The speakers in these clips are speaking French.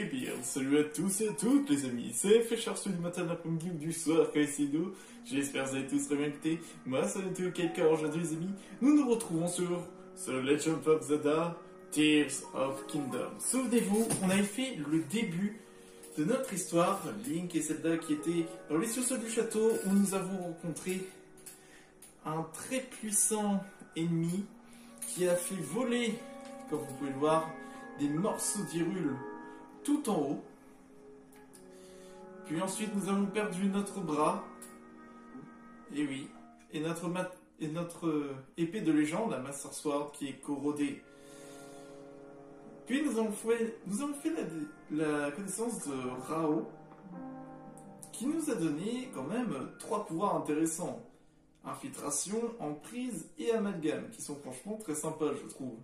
bien, salut à tous et à toutes les amis, c'est Féchard du matin, de l'après-midi ou du soir, quand c'est nous. J'espère que vous avez tous très bien écouté. Moi, ça va être quelqu'un aujourd'hui les amis. Nous nous retrouvons sur The Legend of Zelda Tears of Kingdom. Souvenez-vous, on avait fait le début de notre histoire, Link et Zelda qui étaient dans les sous-sols du château où nous avons rencontré un très puissant ennemi qui a fait voler, comme vous pouvez le voir, des morceaux d'Hyrule tout en haut. Puis ensuite nous avons perdu notre bras. Et oui. Et notre épée de légende, la Master Sword, qui est corrodée. Puis nous avons fait la connaissance de Rao, qui nous a donné quand même 3 pouvoirs intéressants. Infiltration, emprise et amalgame, qui sont franchement très sympas je trouve.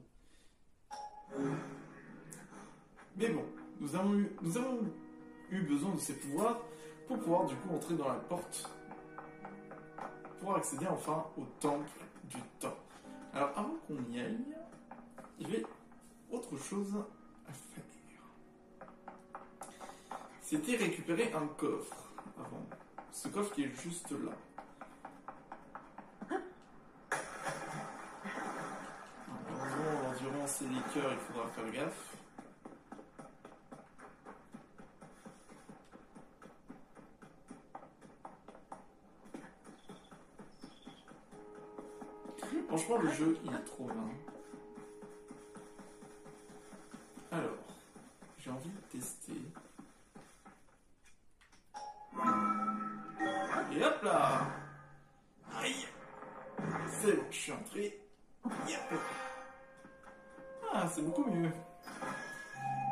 Mais bon, nous avons eu besoin de ces pouvoirs pour pouvoir du coup entrer dans la porte, pour accéder enfin au temple du temps. Alors avant qu'on y aille, il y avait autre chose à faire. C'était récupérer un coffre avant. Ce coffre qui est juste là. Heureusement, durant ces liqueurs, il faudra faire gaffe. Franchement, le jeu, il est trop bien. Alors, j'ai envie de tester. Et hop là! Aïe! C'est bon, je suis entré. Yep. Ah, c'est beaucoup mieux.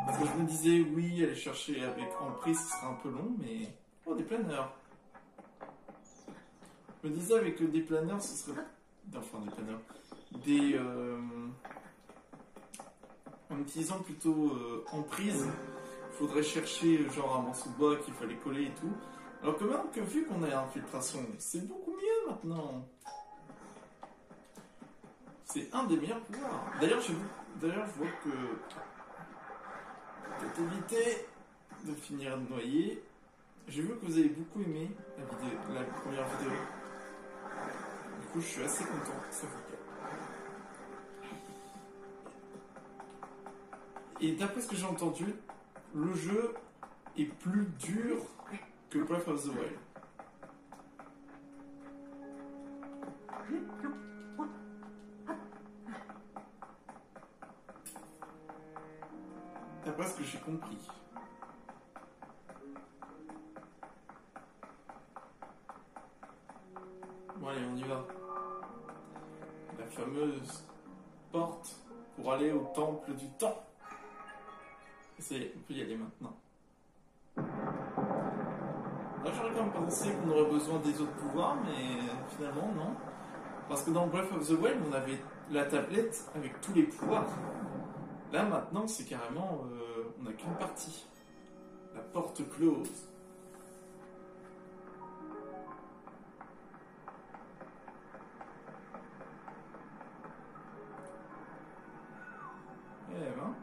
Parce que je me disais, oui, aller chercher avec emprise, ce serait un peu long, mais... Oh, des planeurs. Je me disais, avec des planeurs, ce serait... Enfin, des planeurs. En utilisant plutôt emprise, il faudrait chercher genre un morceau de bois qu'il fallait coller et tout. Alors que maintenant que vu qu'on a infiltration, c'est beaucoup mieux maintenant. C'est un des meilleurs pouvoirs. D'ailleurs, je vois que peut-être éviter de finir noyé. J'ai vu que vous avez beaucoup aimé la première vidéo. Du coup, je suis assez content que ça vous plaît. Et d'après ce que j'ai entendu, le jeu est plus dur que Breath of the Wild. D'après ce que j'ai compris. Bon allez, on y va. La fameuse porte pour aller au temple du temps. On peut y aller maintenant. Là, j'aurais quand même pensé qu'on aurait besoin des autres pouvoirs, mais finalement, non. Parce que dans Breath of the Wild, on avait la tablette avec tous les pouvoirs. Là, maintenant, c'est carrément... on n'a qu'une partie. La porte close. Eh ben...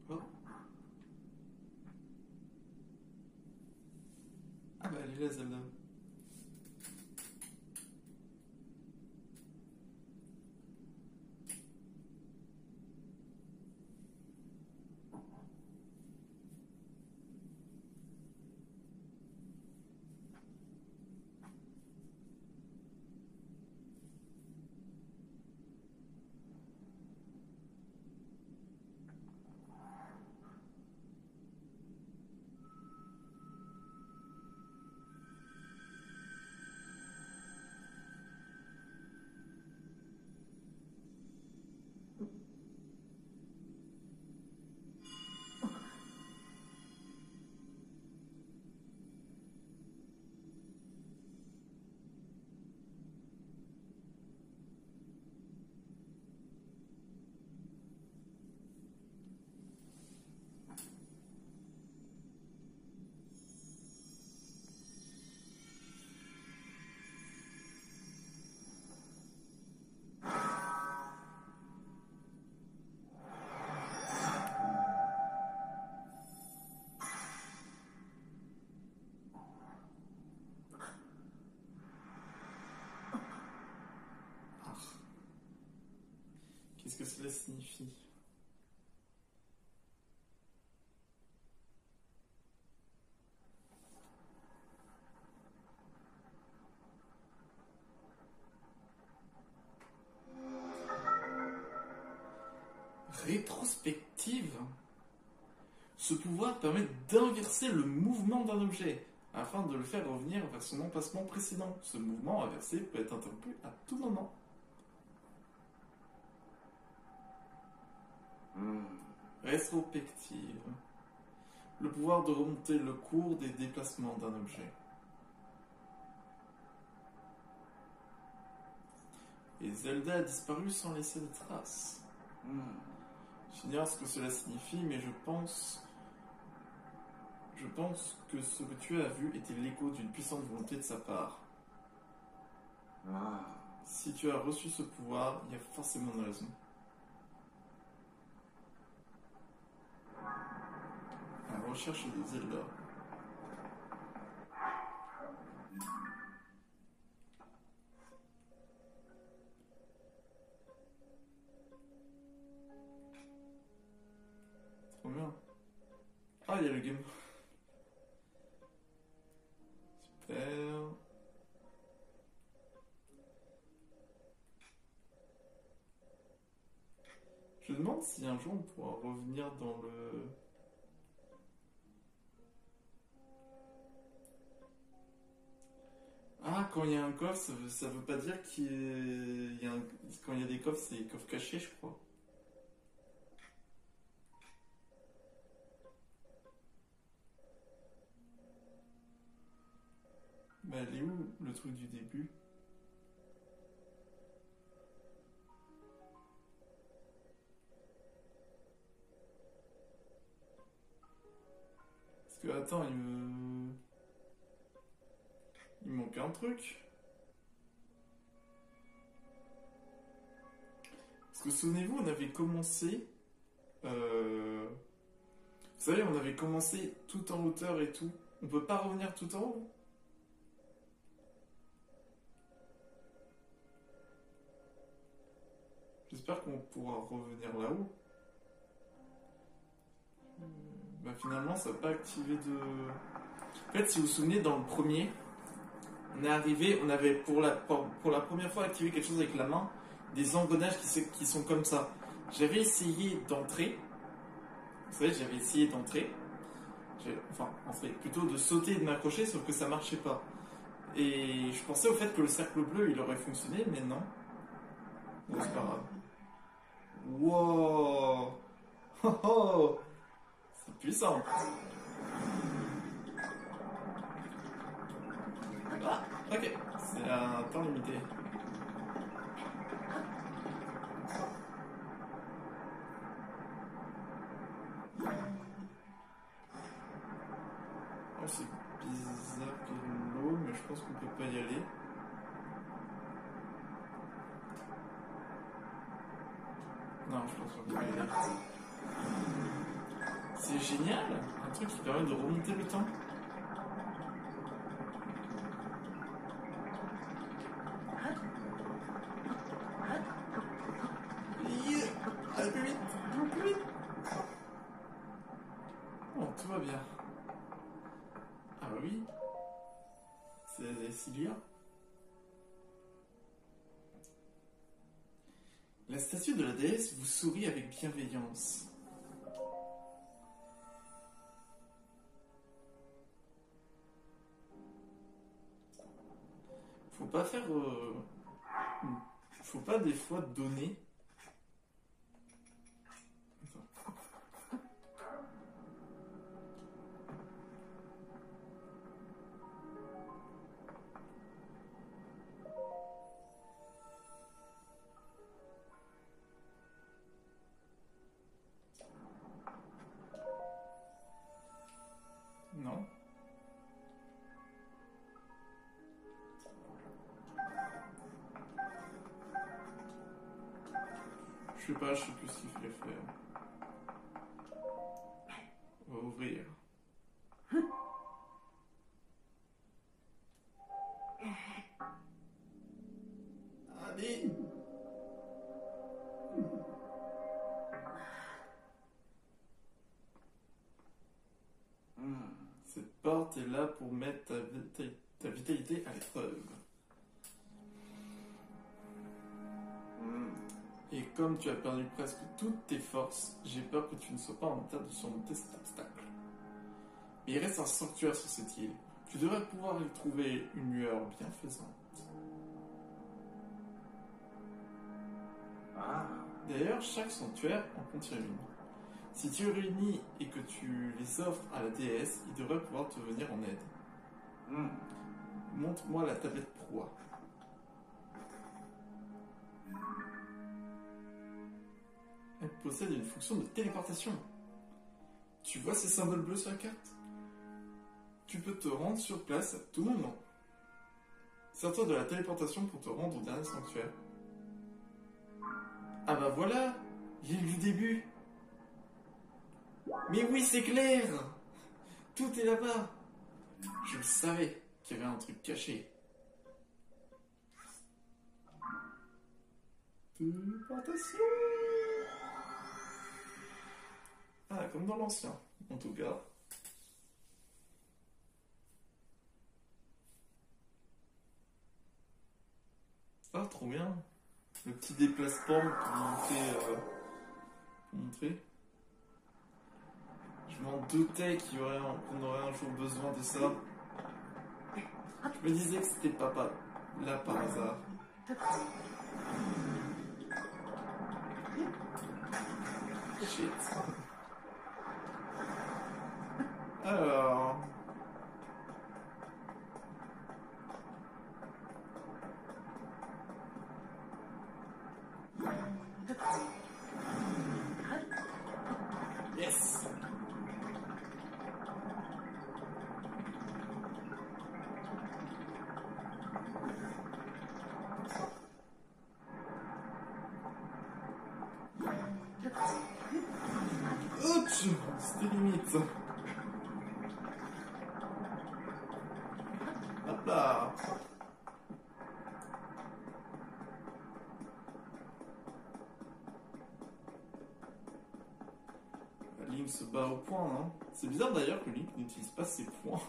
Oh. Ah bah elle est là, Zelda. cela signifie. Rétrospective. Ce pouvoir permet d'inverser le mouvement d'un objet afin de le faire revenir vers son emplacement précédent. Ce mouvement inversé peut être interrompu à tout moment. Rétrospective. Le pouvoir de remonter le cours des déplacements d'un objet. Et Zelda a disparu sans laisser de traces. J'ignore ce que cela signifie, mais je pense que ce que tu as vu était l'écho d'une puissante volonté de sa part. Si tu as reçu ce pouvoir, il y a forcément une raison. La recherche de Zelda. Trop bien. Ah, il y a le game. Super. Je me demande si un jour on pourra revenir dans le... Ah, quand il y a un coffre, ça veut pas dire qu'il y a un... Quand il y a des coffres, c'est des coffres cachés, je crois. Mais elle est où, le truc du début? Parce que, attends, il me manque un truc. Parce que souvenez-vous, on avait commencé... Vous savez, on avait commencé tout en hauteur et tout. On peut pas revenir tout en haut? J'espère qu'on pourra revenir là-haut. Bah finalement, ça n'a pas activé de... En fait, si vous vous souvenez, dans le premier, on est arrivé, on avait pour la première fois activé quelque chose avec la main, des engrenages qui sont comme ça. J'avais essayé d'entrer. Vous savez, j'avais essayé d'entrer. Enfin, plutôt de sauter et de m'accrocher, sauf que ça marchait pas. Et je pensais au fait que le cercle bleu, il aurait fonctionné, mais non. Bon, c'est pas grave. Wow! Oh, oh. C'est puissant. Ah, ok. C'est un temps limité. Oh, c'est bizarre qu'il y ait de l'eau, mais je pense qu'on peut pas y aller. Non, je pense qu'on peut pas y aller. C'est génial! Un truc qui permet de remonter le temps. Allez, plus vite! Plus vite! Bon, tout va bien. Ah bah oui. C'est Cilia. La statue de la déesse vous sourit avec bienveillance. Faut pas faire... Faut pas des fois donner... Non. Je sais pas, je sais plus ce qu'il fallait faire. On va ouvrir. Allez! pour mettre ta vitalité à l'épreuve. Et comme tu as perdu presque toutes tes forces, j'ai peur que tu ne sois pas en état de surmonter cet obstacle. Mais il reste un sanctuaire sur cette île. Tu devrais pouvoir y trouver une lueur bienfaisante. D'ailleurs, chaque sanctuaire en contient une. Si tu réunis et que tu les offres à la déesse, il devrait pouvoir te venir en aide. Montre-moi la tablette proie. Elle possède une fonction de téléportation. Tu vois ces symboles bleus sur la carte? Tu peux te rendre sur place à tout moment. Sers-toi de la téléportation pour te rendre au dernier sanctuaire. Ah bah voilà, l'île du début. Mais oui, c'est clair. Tout est là-bas. Je le savais qu'il y avait un truc caché. Téléportation. Ah, comme dans l'ancien, en tout cas. Ah, trop bien. Le petit déplacement pour montrer. Je m'en doutais qu'on aurait un jour besoin de ça. Je me disais que c'était pas là par hasard. Shit. Alors... Yes. Ouch, c'était limite. Hop là. Link se bat au point, hein. C'est bizarre d'ailleurs que Link n'utilise pas ses points.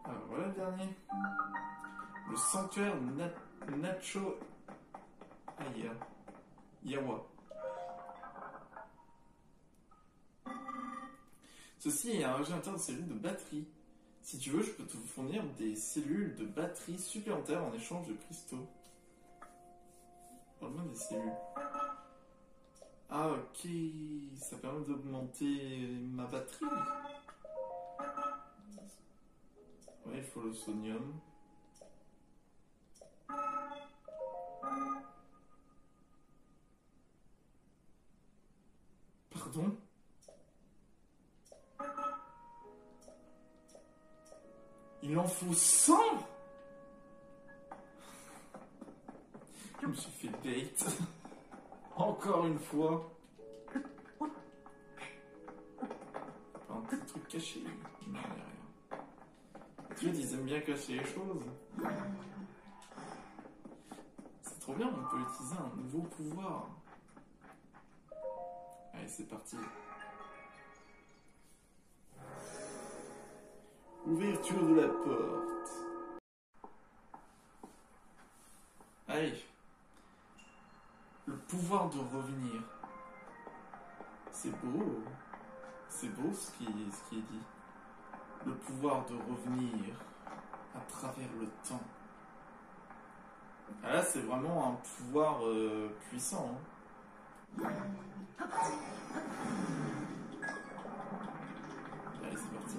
Alors voilà le dernier. Le sanctuaire Nacho Yawa. Ceci est un régénérateur de cellules de batterie. Si tu veux, je peux te fournir des cellules de batterie supplémentaires en échange de cristaux. Parle-moi des cellules. Ah ok, ça permet d'augmenter ma batterie. Ouais, il faut le sonium. Pardon? Il en faut 100? Je me suis fait bait. Encore une fois. Un petit truc caché. Non, il n'y a rien. Tu vois, ils aiment bien cacher les choses. C'est trop bien, on peut utiliser un nouveau pouvoir. Allez, c'est parti. Ouverture de la porte. Allez. Le pouvoir de revenir. C'est beau. C'est beau ce qui est dit. Le pouvoir de revenir à travers le temps. Ah là, c'est vraiment un pouvoir puissant. Hein. Allez, c'est parti.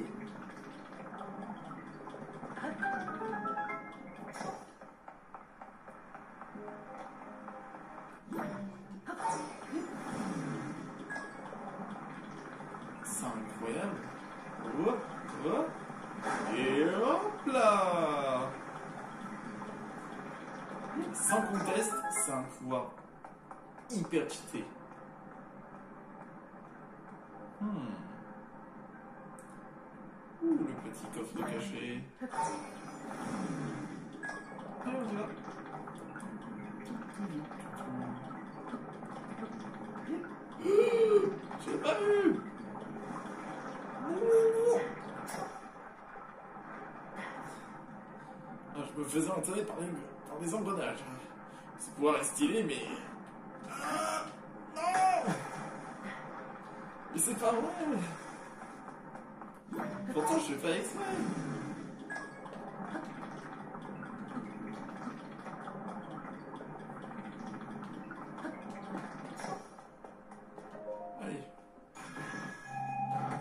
C'est incroyable. Oh, oh. Et hop là. Sans conteste, c'est un pouvoir hyper cheaté. Ouh, le petit coffre caché. Allez, on y va. Je l'ai pas vu. Je me faisais entraîner par des engrenages. Ce pouvoir est stylé, mais... Ah, non. Mais c'est pas vrai. Pourtant, je fais pas exprès. Allez.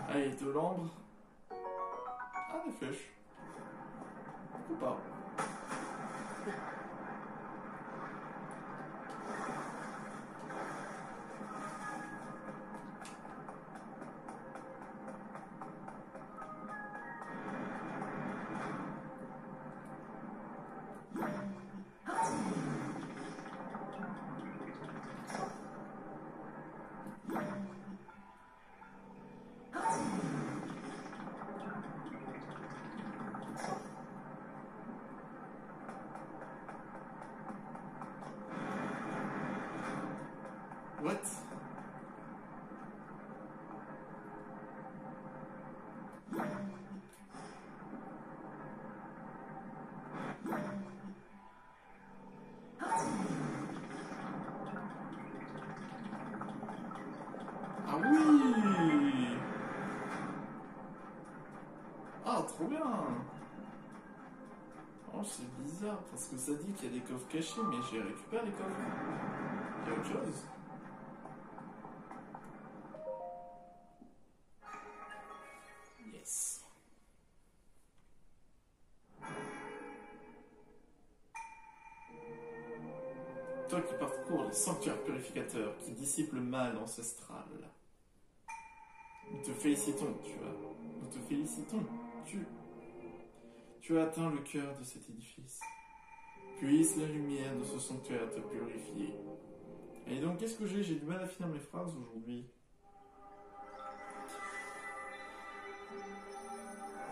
Allez, de l'ambre. Ah, des flèches. Ou pas. What? Ah oui! Ah, trop bien! Oh, c'est bizarre parce que ça dit qu'il y a des coffres cachés, mais j'ai récupéré les coffres. Il y a autre chose. Yes. Toi qui parcours les sanctuaires purificateurs, qui dissipent le mal ancestral. Nous te félicitons, tu vois. Nous te félicitons. Tu as atteint le cœur de cet édifice. Puisse la lumière de ce sanctuaire te purifier. Et donc, qu'est-ce que j'ai? J'ai du mal à finir mes phrases aujourd'hui.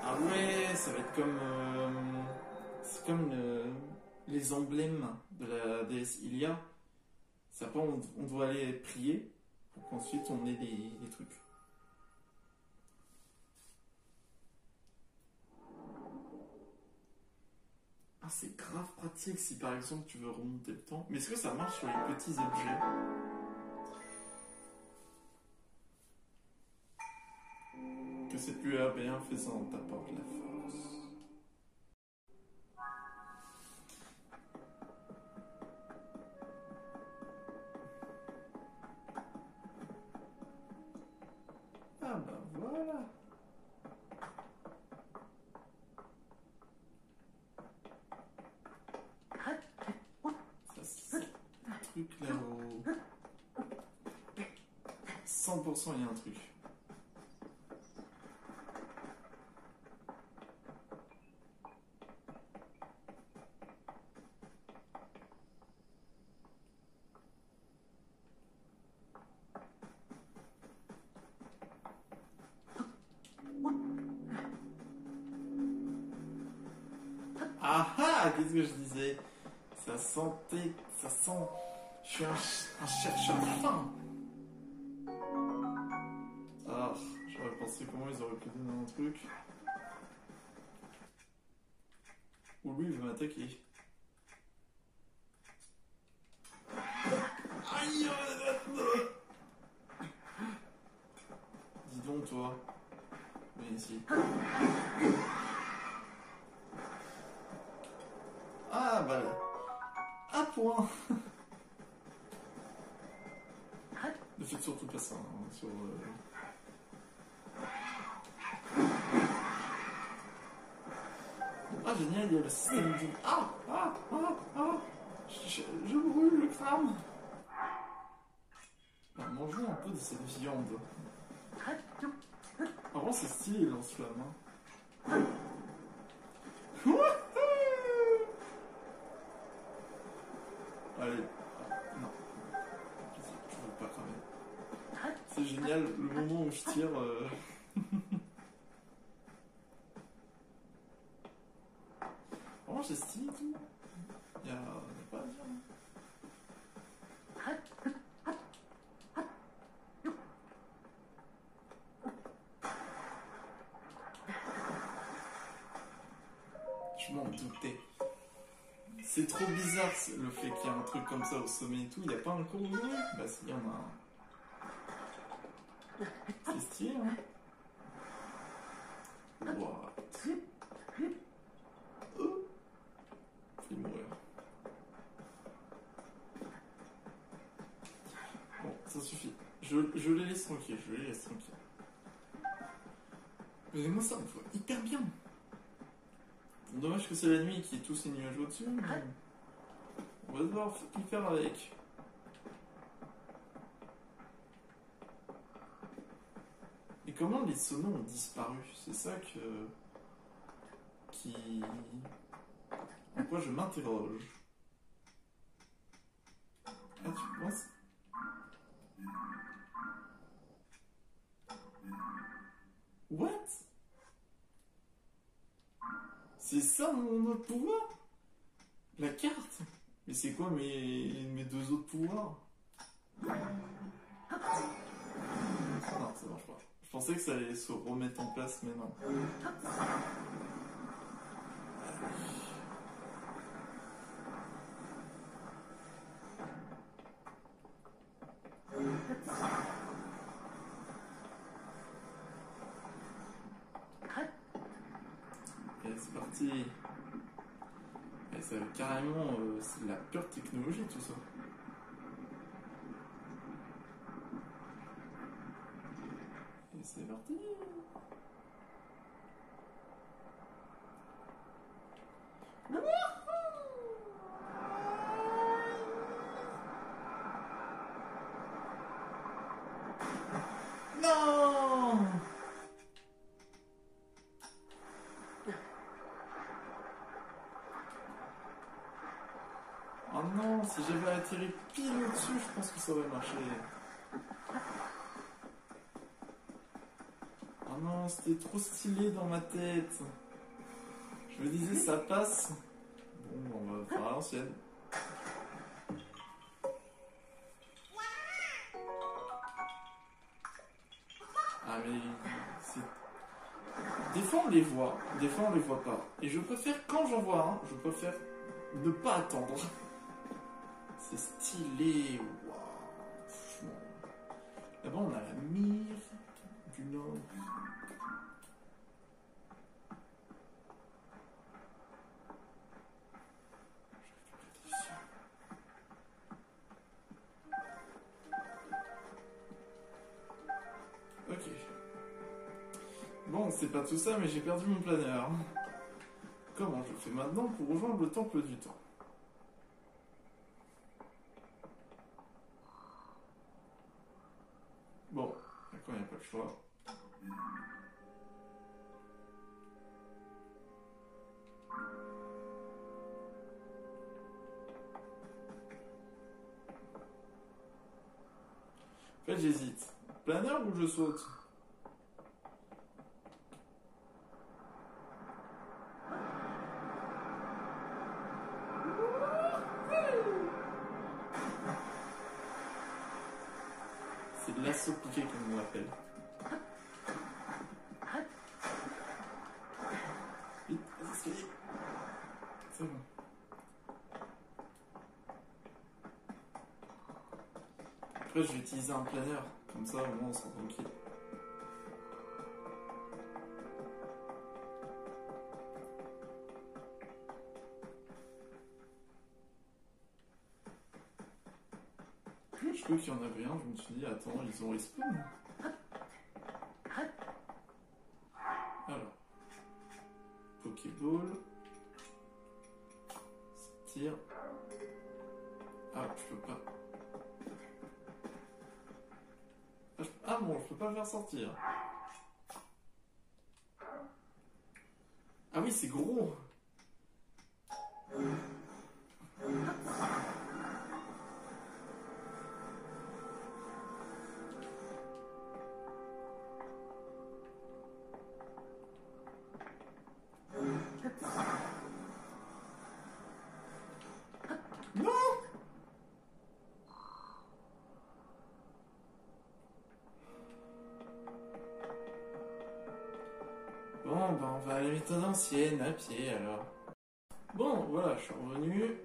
Ah ouais, ça va être comme... c'est comme les emblèmes de la déesse Ilia. C'est après, on doit aller prier pour qu'ensuite on ait des trucs. Ah, c'est grave pratique si par exemple tu veux remonter le temps. Mais est-ce que ça marche sur les petits objets? Que cette lueur bienfaisante t'apporte la force. Ah bah voilà. Ça c'est un truc là-haut. 100% il y a un truc. Ah ah, qu'est-ce que je disais? Ça sentait, ça sent... Je suis un chercheur fin. Ah, j'aurais pensé comment ils auraient pu donner un truc. Ou lui, il veut m'attaquer. Aïe! Dis donc, toi. Viens ici. Ah, bah là. Un point! Ne faites surtout pas ça, hein, sur... Ah, génial, il y a le système de... Ah! Ah! Ah! Ah! Je brûle le crâne! Bah, mangeons un peu de cette viande. Par contre, c'est stylé, les lance-flammes. Hein. Allez. Ah, non. Je veux pas cramer. C'est génial, le moment où je tire... Vraiment, c'est stylé et tout. Y a pas à dire. Je m'en doutais. C'est trop bizarre le fait qu'il y ait un truc comme ça au sommet et tout. Il n'y a pas un cours ouvert? Bah si, il y en a un. C'est stylé, hein? What? Oh, je vais mourir. Bon, ça suffit. Je les laisse tranquilles, je les laisse tranquilles. Mais moi ça me va hyper bien. Dommage que c'est la nuit qu'il y ait tous ces nuages au-dessus, mais on va devoir y faire avec. Et comment les sonos ont disparu? C'est ça en quoi je m'interroge. Ah, tu penses? What? C'est ça mon autre pouvoir? La carte? Mais c'est quoi mes deux autres pouvoirs? Non, ça marche pas. Je pensais que ça allait se remettre en place, mais non. Et c'est parti. Et ça carrément, c'est de la pure technologie tout ça. Et c'est parti. Non! Oh non, si j'avais atterri pile au-dessus, je pense que ça aurait marché. Oh non, c'était trop stylé dans ma tête. Je me disais, ça passe. Bon, on va faire à l'ancienne. Ah mais c'est... Des fois on les voit, des fois on les voit pas. Et je préfère, quand j'en vois un, je préfère ne pas attendre. C'est stylé, waouh. Là-bas on a la mire du Nord. Ok. Bon, c'est pas tout ça, mais j'ai perdu mon planeur. Comment je fais maintenant pour rejoindre le temple du temps? Bon, d'accord, il n'y a pas le choix. En fait, j'hésite. Planeur ou je saute? C'est de l'assaut piqué comme on l'appelle. Vite, les escaliers. C'est bon. Après, je vais utiliser un planeur. Comme ça, au moins, on sera tranquille. Je crois qu'il y en avait un, je me suis dit, attends, ils ont respawn. Alors, Pokéball. Tire. Ah, je peux pas. Ah bon, je peux pas le faire sortir. Ah oui, c'est gros. Non! Bon, bah on va à la méthode ancienne, à pied alors. Bon, voilà, je suis revenu.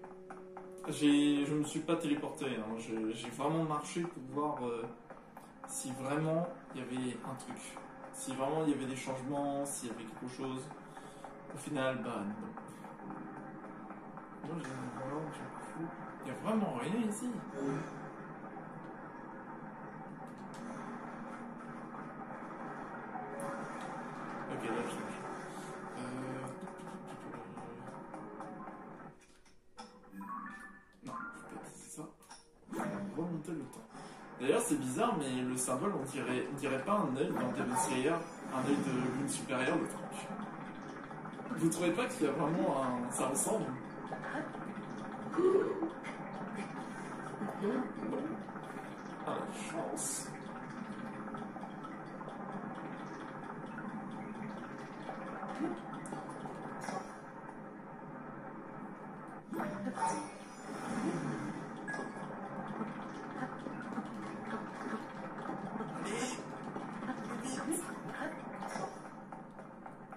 Je me suis pas téléporté, hein. J'ai vraiment marché pour voir si vraiment il y avait un truc. Si vraiment il y avait des changements, s'il y avait quelque chose. Au final, bah non. Moi, il y a vraiment rien ici. Ok, là, je change. Non, je peux pas utiliser ça. On va remonter le temps. D'ailleurs, c'est bizarre, mais le symbole, on dirait pas un œil dans Demon Slayer, un œil de lune supérieure, le truc. Vous trouvez pas qu'il y a vraiment un. Ça ressemble? Non. Ah, la chance.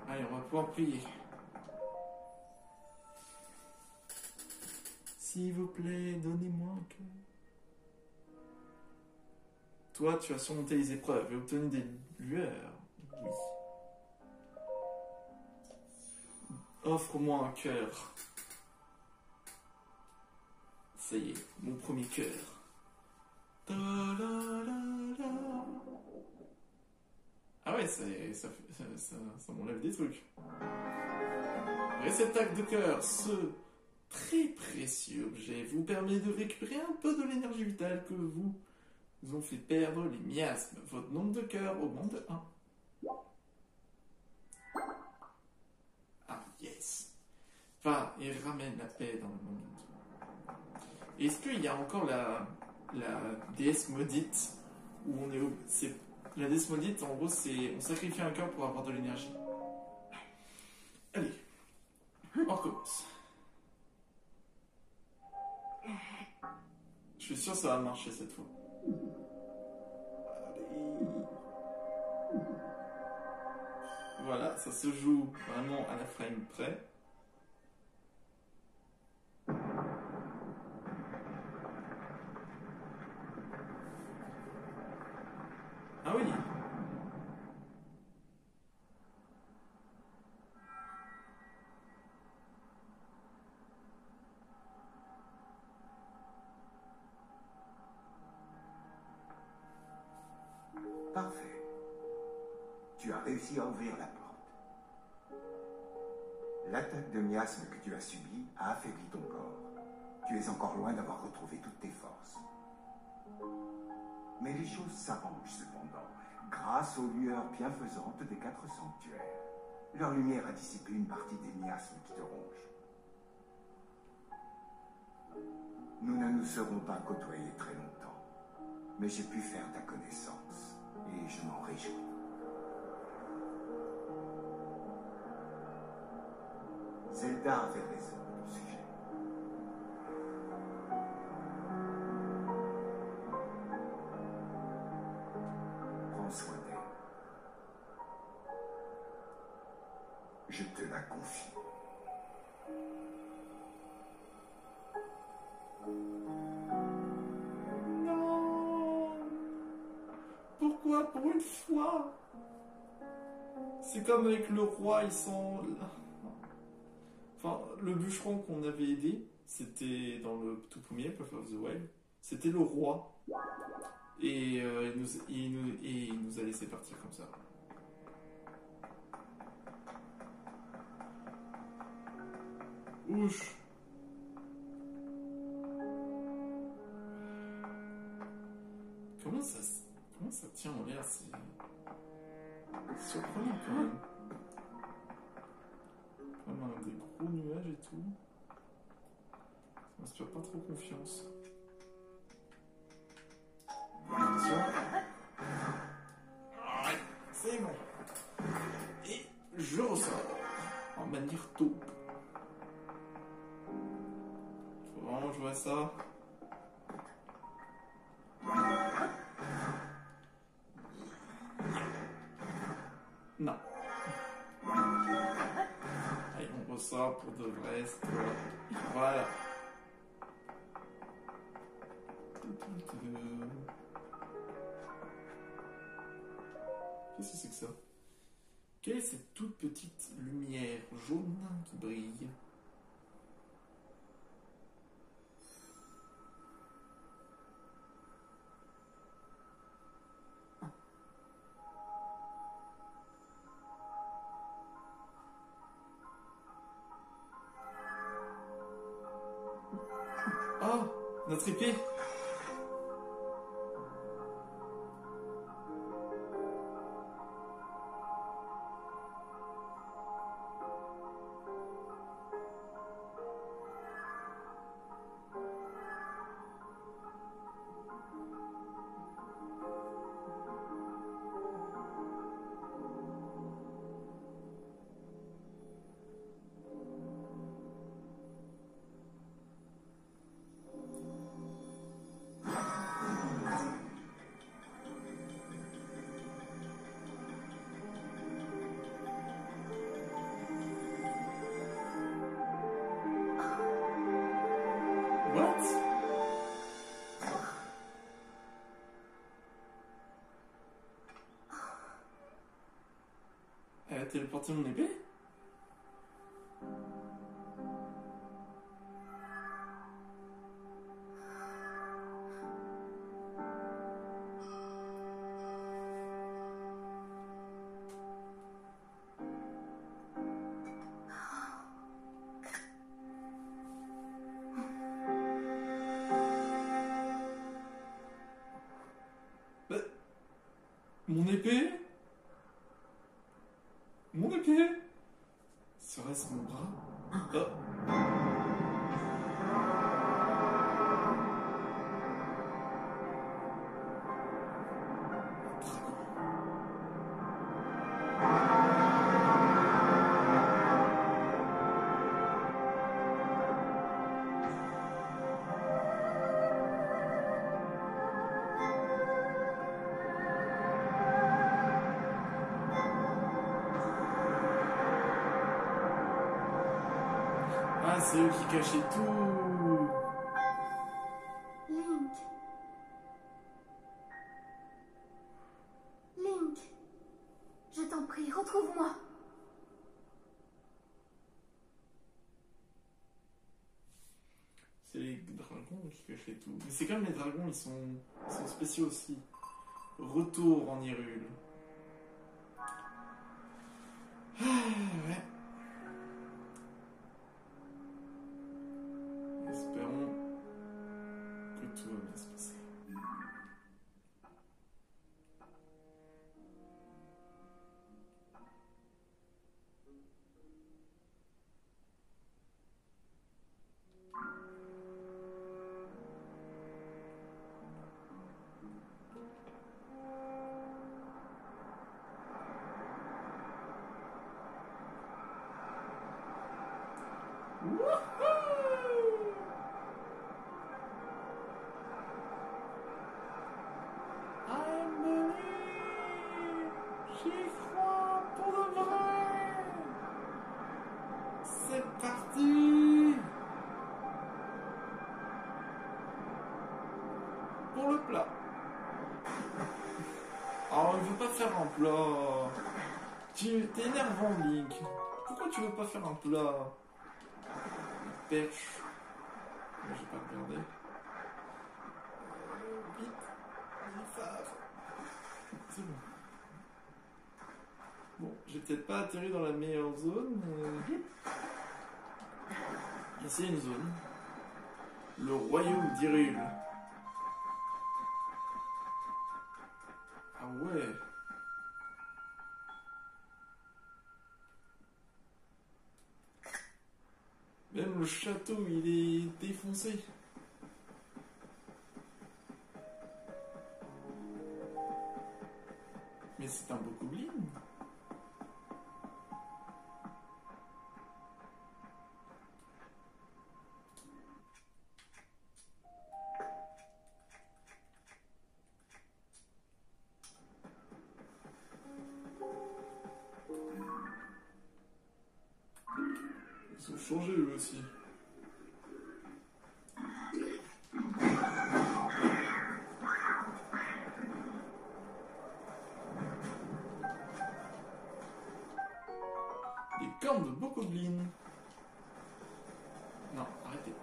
Allez, on va pouvoir prier. S'il vous plaît, donnez-moi un cœur. Toi, tu as surmonté les épreuves et obtenu des lueurs. Oui. Offre-moi un cœur. Ça y est, mon premier cœur. Ah ouais, ça m'enlève des trucs. Réceptacle de cœur, ce très précieux objet vous permet de récupérer un peu de l'énergie vitale que vous ont fait perdre les miasmes. Votre nombre de cœurs augmente de 1. Ah, yes. Va et ramène la paix dans le monde. Est-ce qu'il y a encore la déesse maudite où on est la déesse maudite, en gros, c'est on sacrifie un cœur pour avoir de l'énergie. Allez, on recommence. Je suis sûr que ça va marcher cette fois. Allez. Voilà, ça se joue vraiment à la frame près. Ah oui. Parfait. Tu as réussi à ouvrir la porte. L'attaque de miasme que tu as subie a affaibli ton corps. Tu es encore loin d'avoir retrouvé toutes tes forces. Mais les choses s'arrangent cependant, grâce aux lueurs bienfaisantes des 4 sanctuaires. Leur lumière a dissipé une partie des miasmes qui te rongent. Nous ne nous serons pas côtoyés très longtemps, mais j'ai pu faire ta connaissance, et je m'en réjouis. Zelda avait raison à ton sujet. Prends soin d'elle. Je te la confie. Non. Pourquoi pour une fois? C'est comme avec le roi, ils sont... Enfin, le bûcheron qu'on avait aidé, c'était dans le tout premier Breath of the Wild, c'était le roi. Et il nous a laissé partir comme ça. Ouch. Comment ça tient en l'air? C'est surprenant quand même. Comme des gros nuages et tout. Ça m'inspire pas trop confiance. Attention. Ouais, c'est bon. Et je ressors en manière taupe. Faut vraiment jouer à ça. Non. Allez, on ressort pour de vrai. Voilà. Qu'est-ce que c'est que ça? Quelle est cette toute petite lumière jaune qui brille? Oh, notre épée! What? Elle a téléporté mon épée? Mon épée? Mon épée? Serait-ce mon bras? Oh. Ah, c'est eux qui cachaient tout. Link. Link. Je t'en prie, retrouve-moi. C'est les dragons qui cachaient tout. Mais c'est comme les dragons, ils sont spéciaux aussi. Retour en Hyrule. Ah, ouais. Espérons que tout va bien se passer. J'y crois pour de vrai. C'est parti pour le plat. Oh, il veut pas faire un plat. T'es énervant, Link. Pourquoi tu veux pas faire un plat? Perche. Moi, j'ai pas regardé. Vite. J'ai faim. C'est bon. Bon, j'ai peut-être pas atterri dans la meilleure zone, mais... C'est une zone. Le royaume d'Hyrule. Ah ouais. Même le château, il est défoncé. Mais c'est un beau goblin. changé eux aussi. Des cornes de bokoblin. Non, arrêtez.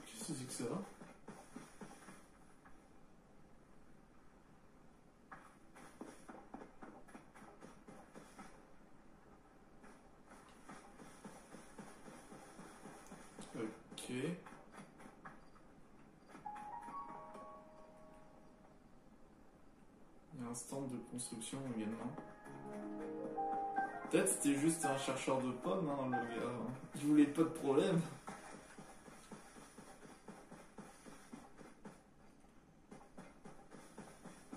Qu'est-ce que c'est que ça? Ok. Il y a un stand de construction également. Peut-être c'était juste un chercheur de pommes, hein, le gars. Il voulait pas de problème.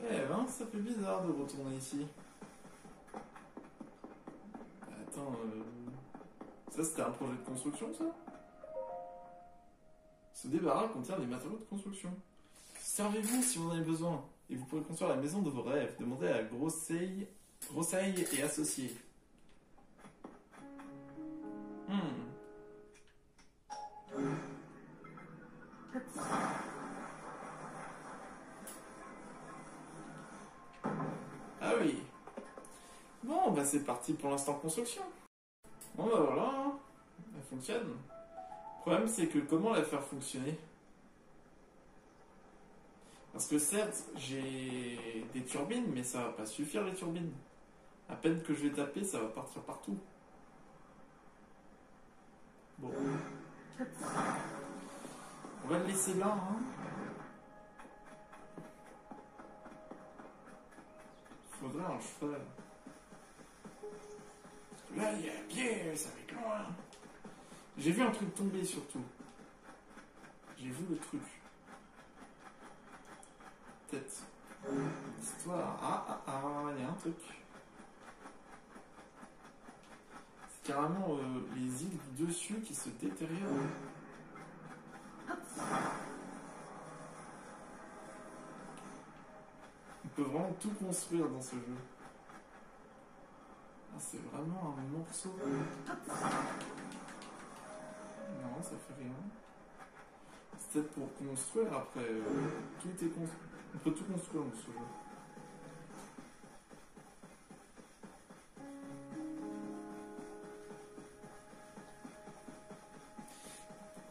Eh ben, ça fait bizarre de retourner ici. Attends, ça c'était un projet de construction, ça? Ce débarras contient des matériaux de construction. Servez-vous si vous en avez besoin. Et vous pourrez construire la maison de vos rêves. Demandez à Grosseille et Associés. Ah oui. Bon, bah c'est parti pour l'instant construction. Bon bah voilà, hein. Elle fonctionne. Le problème c'est que comment la faire fonctionner? Parce que certes, j'ai des turbines, mais ça va pas suffire les turbines. À peine que je vais taper, ça va partir partout. Bon. On va le laisser là, hein. Faudrait un cheval. Là, il y a un pied, ça va être loin. J'ai vu un truc tomber surtout. J'ai vu le truc. Peut-être. Histoire. Il y a un truc. C'est carrément les îles du dessus qui se détériorent. On peut vraiment tout construire dans ce jeu. Ah, c'est vraiment un morceau. Non, ça fait rien. C'est peut-être pour construire après. Tout est construit. On peut tout construire dans ce jeu.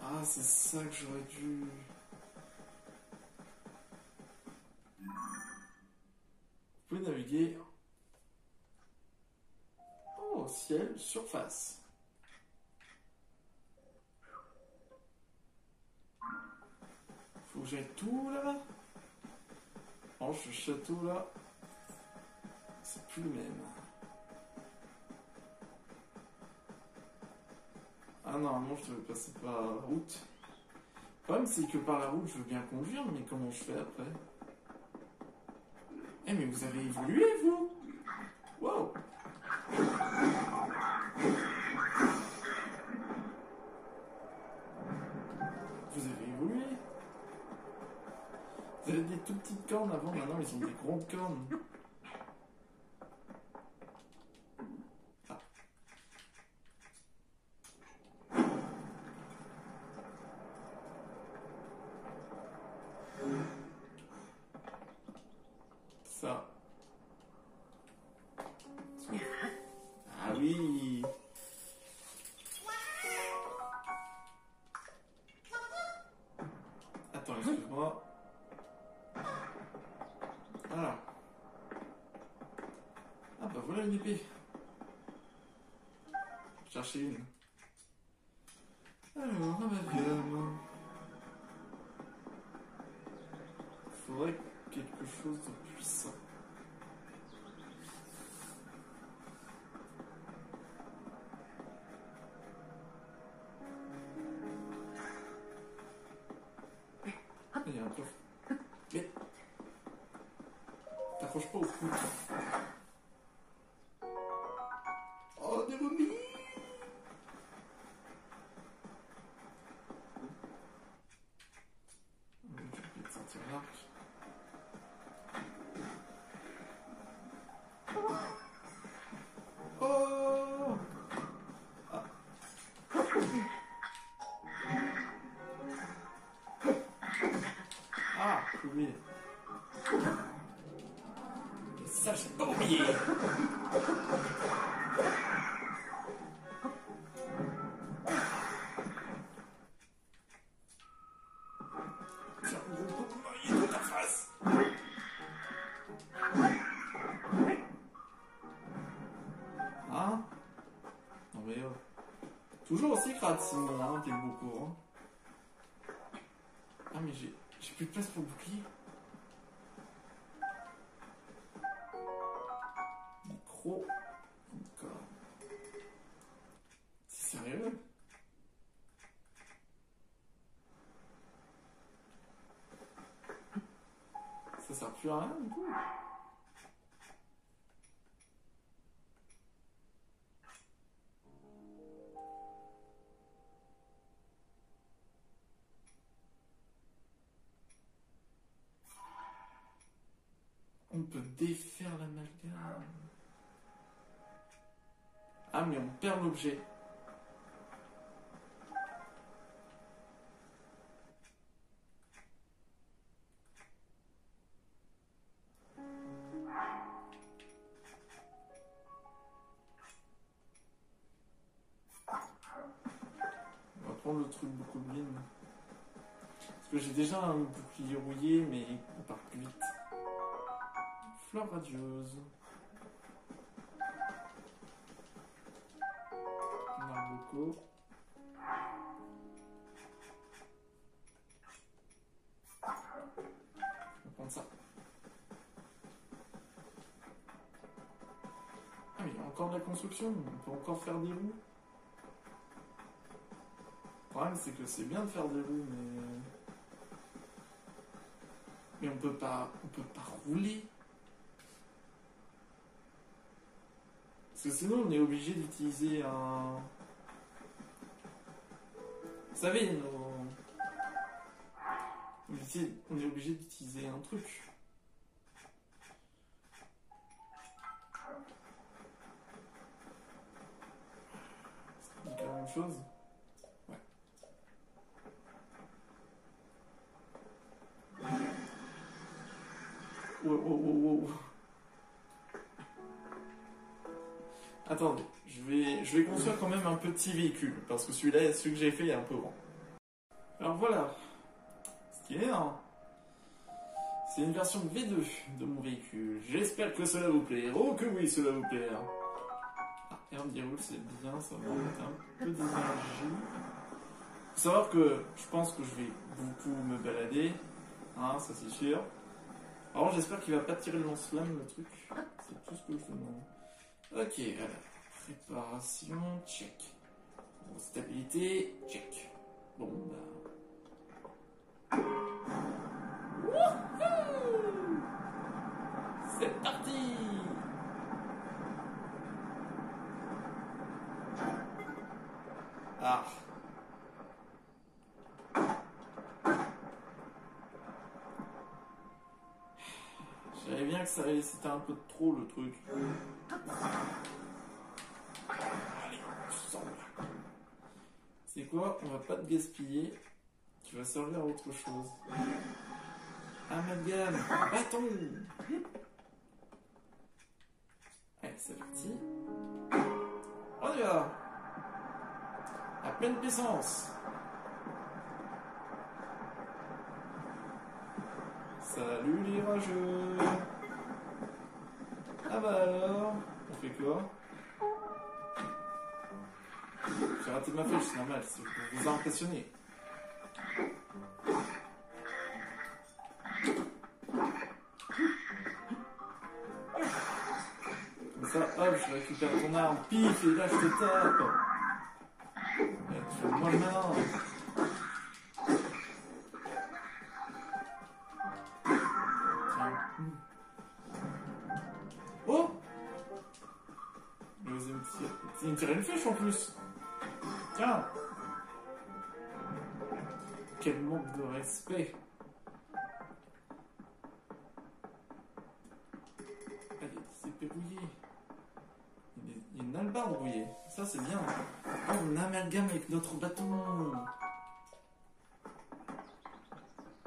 Ah, c'est ça que j'aurais dû... Vous pouvez naviguer... Oh, ciel, surface. Faut que j'aille tout là-bas. Oh, ce château là, c'est plus le même. Ah normalement je devais passer par la route. Le problème c'est que par la route je veux bien conduire, mais comment je fais après? Eh mais vous avez évolué vous? Wow. Vous avez évolué. Vous avez des tout petites cornes avant, maintenant ils ont des grandes cornes. Ça. Ah oui. Attends, excuse-moi. Alors. Ah bah voilà une épée. Chercher une. Alors, amalgame. Il faudrait quelque chose de puissant. Il y a un coffre. Mais t'accroches pas au cou. Oh, des vomis. Je vais peut-être sortir l'arc. Oh. jouer. Et ça, j'ai pas oublié. Tiens, gros coup de maille dans ta face. Hein? Non mais toujours aussi crade sinon, hein, t'es beaucoup, hein. Ah mais j'ai plus de place pour le bouclier. Micro. Encore. C'est sérieux? Ça sert plus à rien du coup. On peut défaire l'amalgame. Ah mais on perd l'objet. On va prendre le truc beaucoup de mine. Parce que j'ai déjà un bouclier rouillé mais il part plus vite. Fleur radieuse. Un arbuco. On va prendre ça. Ah mais il y a encore de la construction, on peut encore faire des roues. Le problème c'est que c'est bien de faire des roues mais on peut pas rouler. Parce que sinon on est obligé d'utiliser un... Vous savez, on est obligé d'utiliser un truc. C'est la même chose. Ouais. Oh. Attendez, je vais construire quand même un petit véhicule, parce que celui-là, celui que j'ai fait est un peu grand. Alors voilà, ce qui est, hein, c'est une version V2 de mon véhicule. J'espère que cela vous plaît. Oh que oui, cela vous plaît. Ah, Air Roule, c'est bien, ça va mettre un peu d'énergie. Faut savoir que je pense que je vais beaucoup me balader, hein, ça c'est sûr. Alors j'espère qu'il va pas tirer le lance-flamme le truc, c'est tout ce que je demande. Ok, alors, préparation, check. Bon, stabilité, check. Bon, bah... Wouhou! C'est parti! Ah. Je savais bien que c'était un peu trop le truc. Allez, sors là. C'est quoi? On va pas te gaspiller. Tu vas servir à autre chose. Amalgame, bâton. Allez, c'est parti. On y va. À pleine puissance. Salut les rageux. Ah bah alors, on fait quoi? J'ai raté ma flèche, c'est normal, c'est pour vous impressionner. Comme ça, hop, je récupère ton arme, pif, et là je te tape. Et tu fais moi le malin. Oh! Mais vous allez me tirer une flèche en plus. Tiens! Quel manque de respect! Allez, c'est rouillé. Il y a une hallebarde rouillée. Ça, c'est bien. Oh, on amalgame avec notre bâton.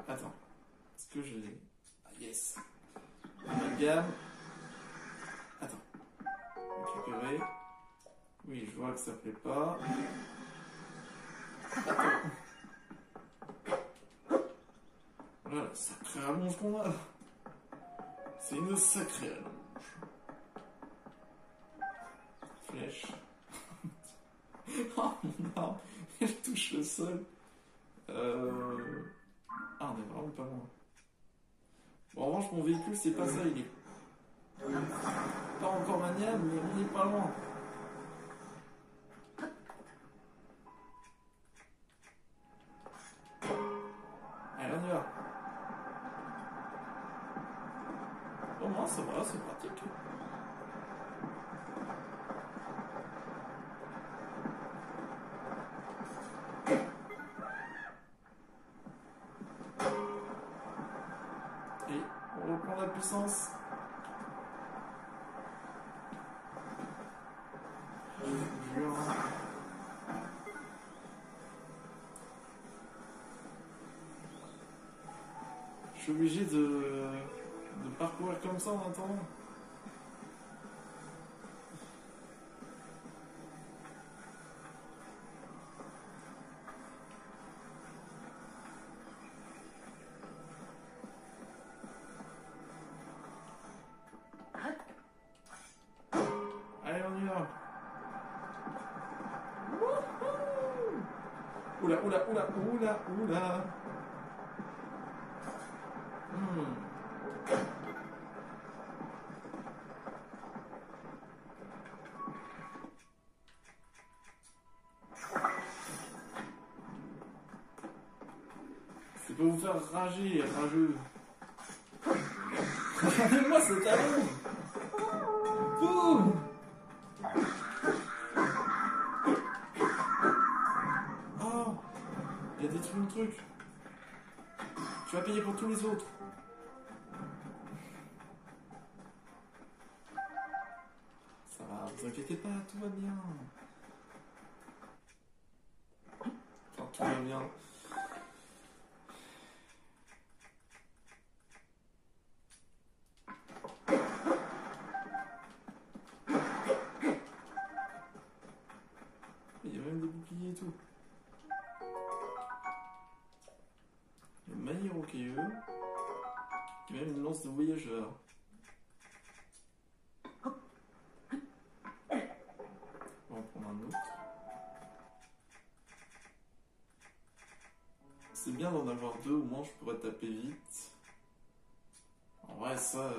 Attends. que je l'ai? Ah, yes. Amalgame. Attends. Récupérer. Oui, je vois que ça plaît pas. Attends. Voilà, sacrée allonge qu'on a. C'est une sacrée allonge. Flèche. Oh mon arme, elle touche le sol. Ah, on est vraiment pas loin. Bon, en revanche, mon véhicule, c'est pas ça, il est pas encore maniable, mais on est pas loin. Allez, on y va. Au moins, ça va, c'est pratique. Et on reprend la puissance. Je suis obligé de parcourir comme ça en attendant. Allez, on y va. Oula, oula, oula, oula, oula. C'est pour vous faire rager, rageux. Regardez-moi ce talon. Boum. Oh, il a détruit mon truc. Tu vas payer pour tous les autres. Ça va, vous inquiétez pas, tout va bien. Enfin, tout va bien. Il y a même des boucliers et tout. Le manière rocailleux. Il y a même une lance de voyageur. On va en prendre un autre. C'est bien d'en avoir deux, au moins je pourrais taper vite. En vrai, ça...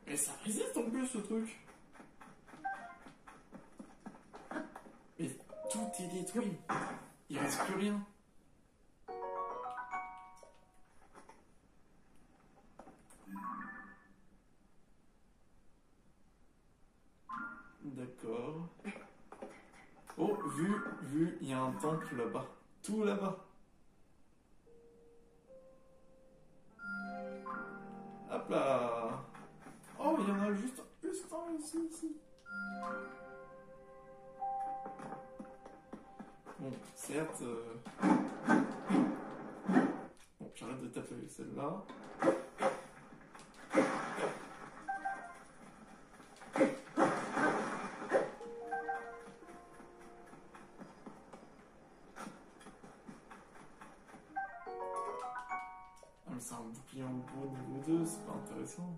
Mais ça résiste en plus ce truc. Mais tout est détruit. Il reste plus rien. D'accord. Oh, vu, il y a un temple là-bas. Tout là-bas. Hop là. Oh, il y en a juste un ici. Bon, certes... Bon, j'arrête de taper avec celle-là. Ah, mais c'est un bouclier en gros niveau 2, c'est pas intéressant.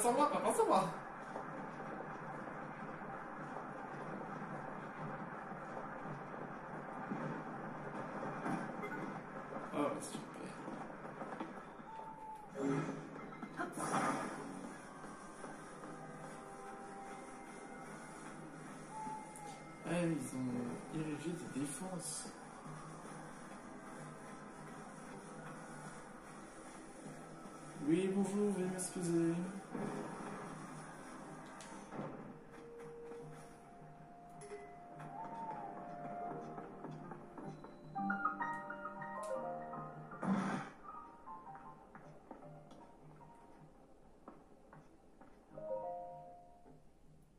passe en moi, pas passe en moi. Oh, super. Ah, ils ont érigé des défenses. Oui, bonjour, veuillez m'excuser.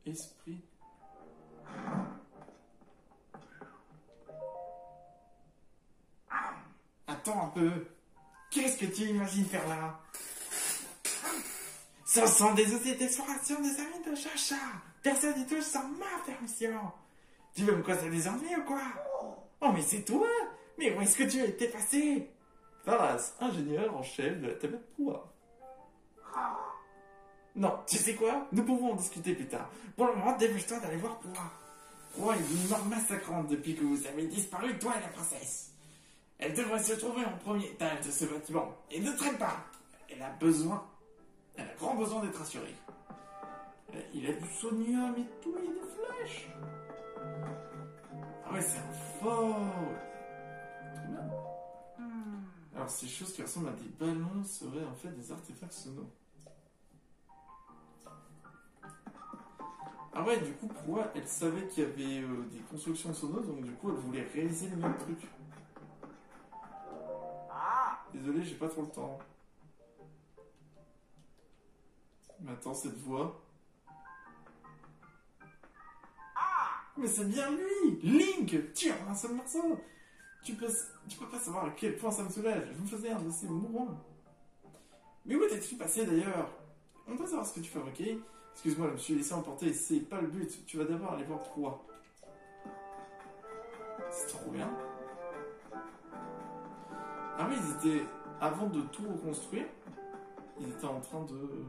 Esprit. Attends un peu. Qu'est-ce que tu imagines faire là? Ce sont des outils d'exploration des amis de Chacha. Personne n'y touche sans ma permission. Tu veux me causer des ennuis ou quoi? Oh, mais c'est toi? Mais où est-ce que tu as été passé? Varas, ingénieur en chef de la tablette Proa. Non, tu sais quoi? Nous pouvons en discuter plus tard. Pour le moment, dépêche-toi d'aller voir Proa. Proa est une mort massacrante depuis que vous avez disparu, toi et la princesse. Elle devrait se trouver en premier étage de ce bâtiment. Et ne traîne pas. Elle a grand besoin d'être assurée. Il a du sonium et tout, il y a des flèches. Ah ouais, c'est un fort. Trop bien. Alors, ces choses qui ressemblent à des ballons seraient en fait des artefacts sonores. Ah ouais, du coup, Proa, elle savait qu'il y avait des constructions sonores, donc du coup, elle voulait réaliser le même truc. Désolé, j'ai pas trop le temps. Mais attends, cette voix... Mais c'est bien lui! Link! Tire un seul morceau! Tu peux pas savoir à quel point ça me soulage. Je me faisais un de ces mourants. Mais où t'es-tu passé d'ailleurs? On peut savoir ce que tu fabriquais? Excuse-moi, je me suis laissé emporter. C'est pas le but. Tu vas d'abord aller voir Proa. C'est trop bien. Ah oui, ils étaient... Avant de tout reconstruire, ils étaient en train de...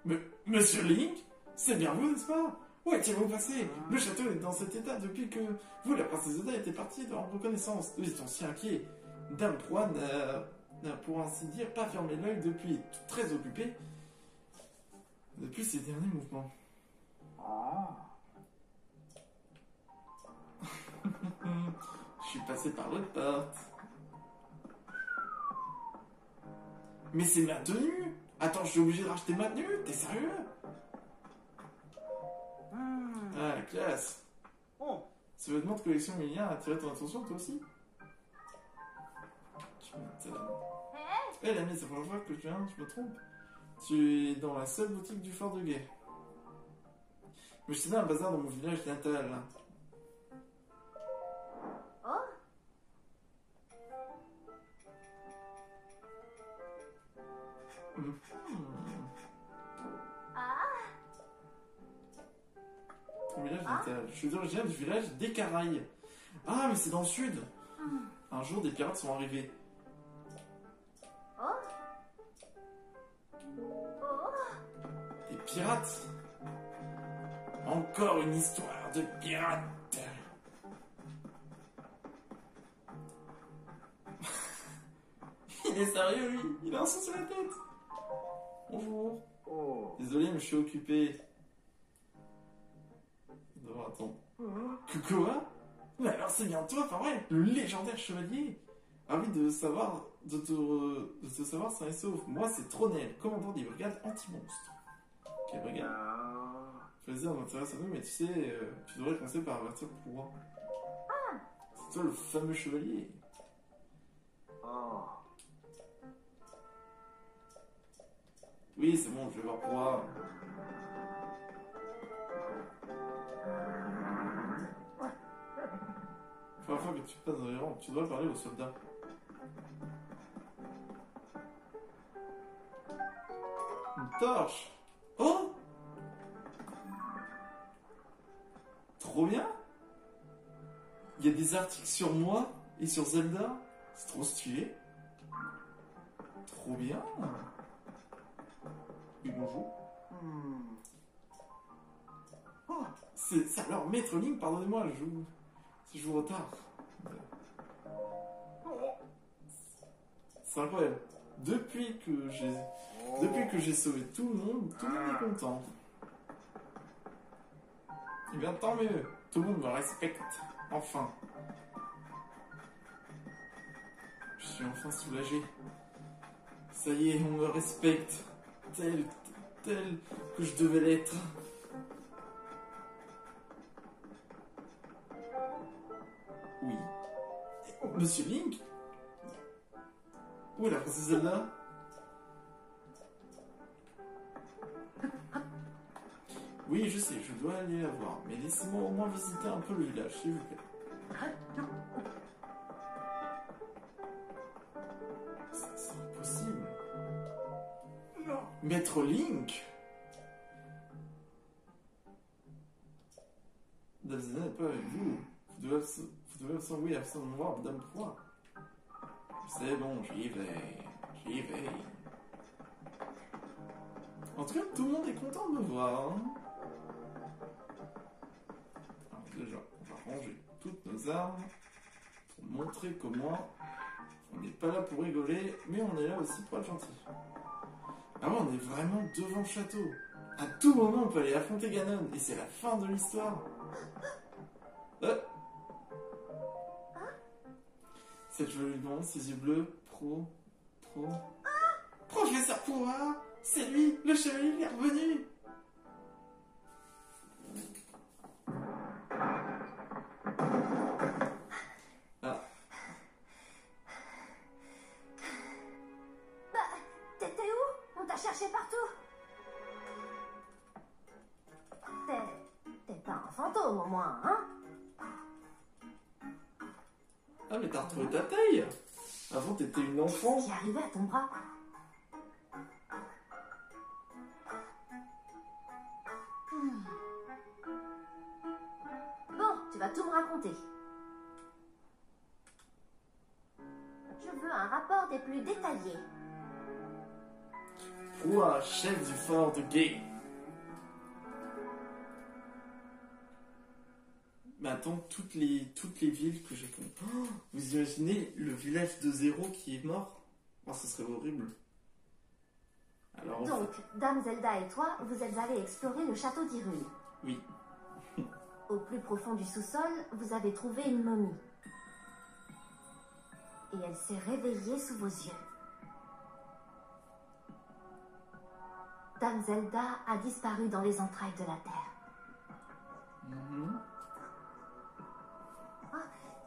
Mais, Monsieur Link? C'est bien vous, n'est-ce pas? Où étiez-vous passé? Le château est dans cet état depuis que vous, la princesse Zelda, était partie en reconnaissance. Nous étions si inquiets. Dame Proa n'a, pour ainsi dire, pas fermé l'œil depuis, très occupée, depuis ses derniers mouvements. Je suis passé par l'autre porte. Mais c'est ma tenue! Attends, je suis obligé de racheter ma tenue? T'es sérieux? Ah, la classe! Ce vêtement de collection Emilia a attiré ton attention, toi aussi? Tu m'étonnes. Eh, l'ami, c'est la première fois que je viens, je me trompe. Tu es dans la seule boutique du Fort de Guet. Mais je tenais un bazar dans mon village natal. Ton village natal. Je suis originaire du village d'Écaraille. Ah, mais c'est dans le sud. Un jour, des pirates sont arrivés. Des pirates? Encore une histoire de pirates. Il est sérieux, lui? Il a un son sur la tête. Bonjour. Désolé, mais je suis occupé. Non, attends. Quoi? Mais alors c'est bien toi, pas vrai? Le légendaire chevalier. Envie de savoir, de te savoir sain et sauf. Moi, c'est Tronel, commandant des brigades anti-monstres. Quelle brigade? Plaisir m'intéresse à nous, mais tu sais, tu devrais commencer par avertir Proa. C'est toi le fameux chevalier. Oui, c'est bon, je vais voir Proa. La première fois que tu passes environ, tu dois parler aux soldats. Une torche. Oh! Trop bien! Il y a des articles sur moi et sur Zelda. C'est trop stylé. Trop bien. Oui, bonjour. Hmm. Oh, c'est alors Maître Link, pardonnez-moi, si je vous retarde. C'est incroyable. Depuis que j'ai sauvé tout le monde est content. Et bien tant mieux, tout le monde me respecte. Enfin. Je suis enfin soulagé. Ça y est, on me respecte. Tel que je devais l'être. Oui. Monsieur Link? Où est la princesse Zelda? Oui, je sais, je dois aller la voir. Mais laissez-moi au moins visiter un peu le village, s'il vous plaît. C'est impossible. Non. Maître Link? Dame Zelda n'est pas avec vous. Vous devez absolument voir Dame Proie. C'est bon, j'y vais. En tout cas, tout le monde est content de me voir. Hein. Alors déjà, on va ranger toutes nos armes pour montrer qu'au moins, on n'est pas là pour rigoler, mais on est là aussi pour être gentil. Ah ouais, on est vraiment devant le château. À tout moment, on peut aller affronter Ganon, et c'est la fin de l'histoire. Cette jolie blonde, ses yeux bleus, Professeur Pouvoir, c'est lui, le chevalier est revenu. Ah. Bah, t'étais où? On t'a cherché partout. T'es pas un fantôme au moins, hein? Ah mais t'as retrouvé ta taille. Avant t'étais une enfant. Qu'est-ce qui est arrivé à ton bras? Bon, tu vas tout me raconter. Je veux un rapport des plus détaillés. Proie, chef du fort de Gay. Mais attends, toutes les villes que j'ai connues. Oh, vous imaginez le village de Zéro qui est mort? Oh, ce serait horrible. Alors, Donc, Dame Zelda et toi, vous êtes allés explorer le château d'Hyrule. oui. Au plus profond du sous-sol, vous avez trouvé une momie. Et elle s'est réveillée sous vos yeux. Dame Zelda a disparu dans les entrailles de la Terre. Ah,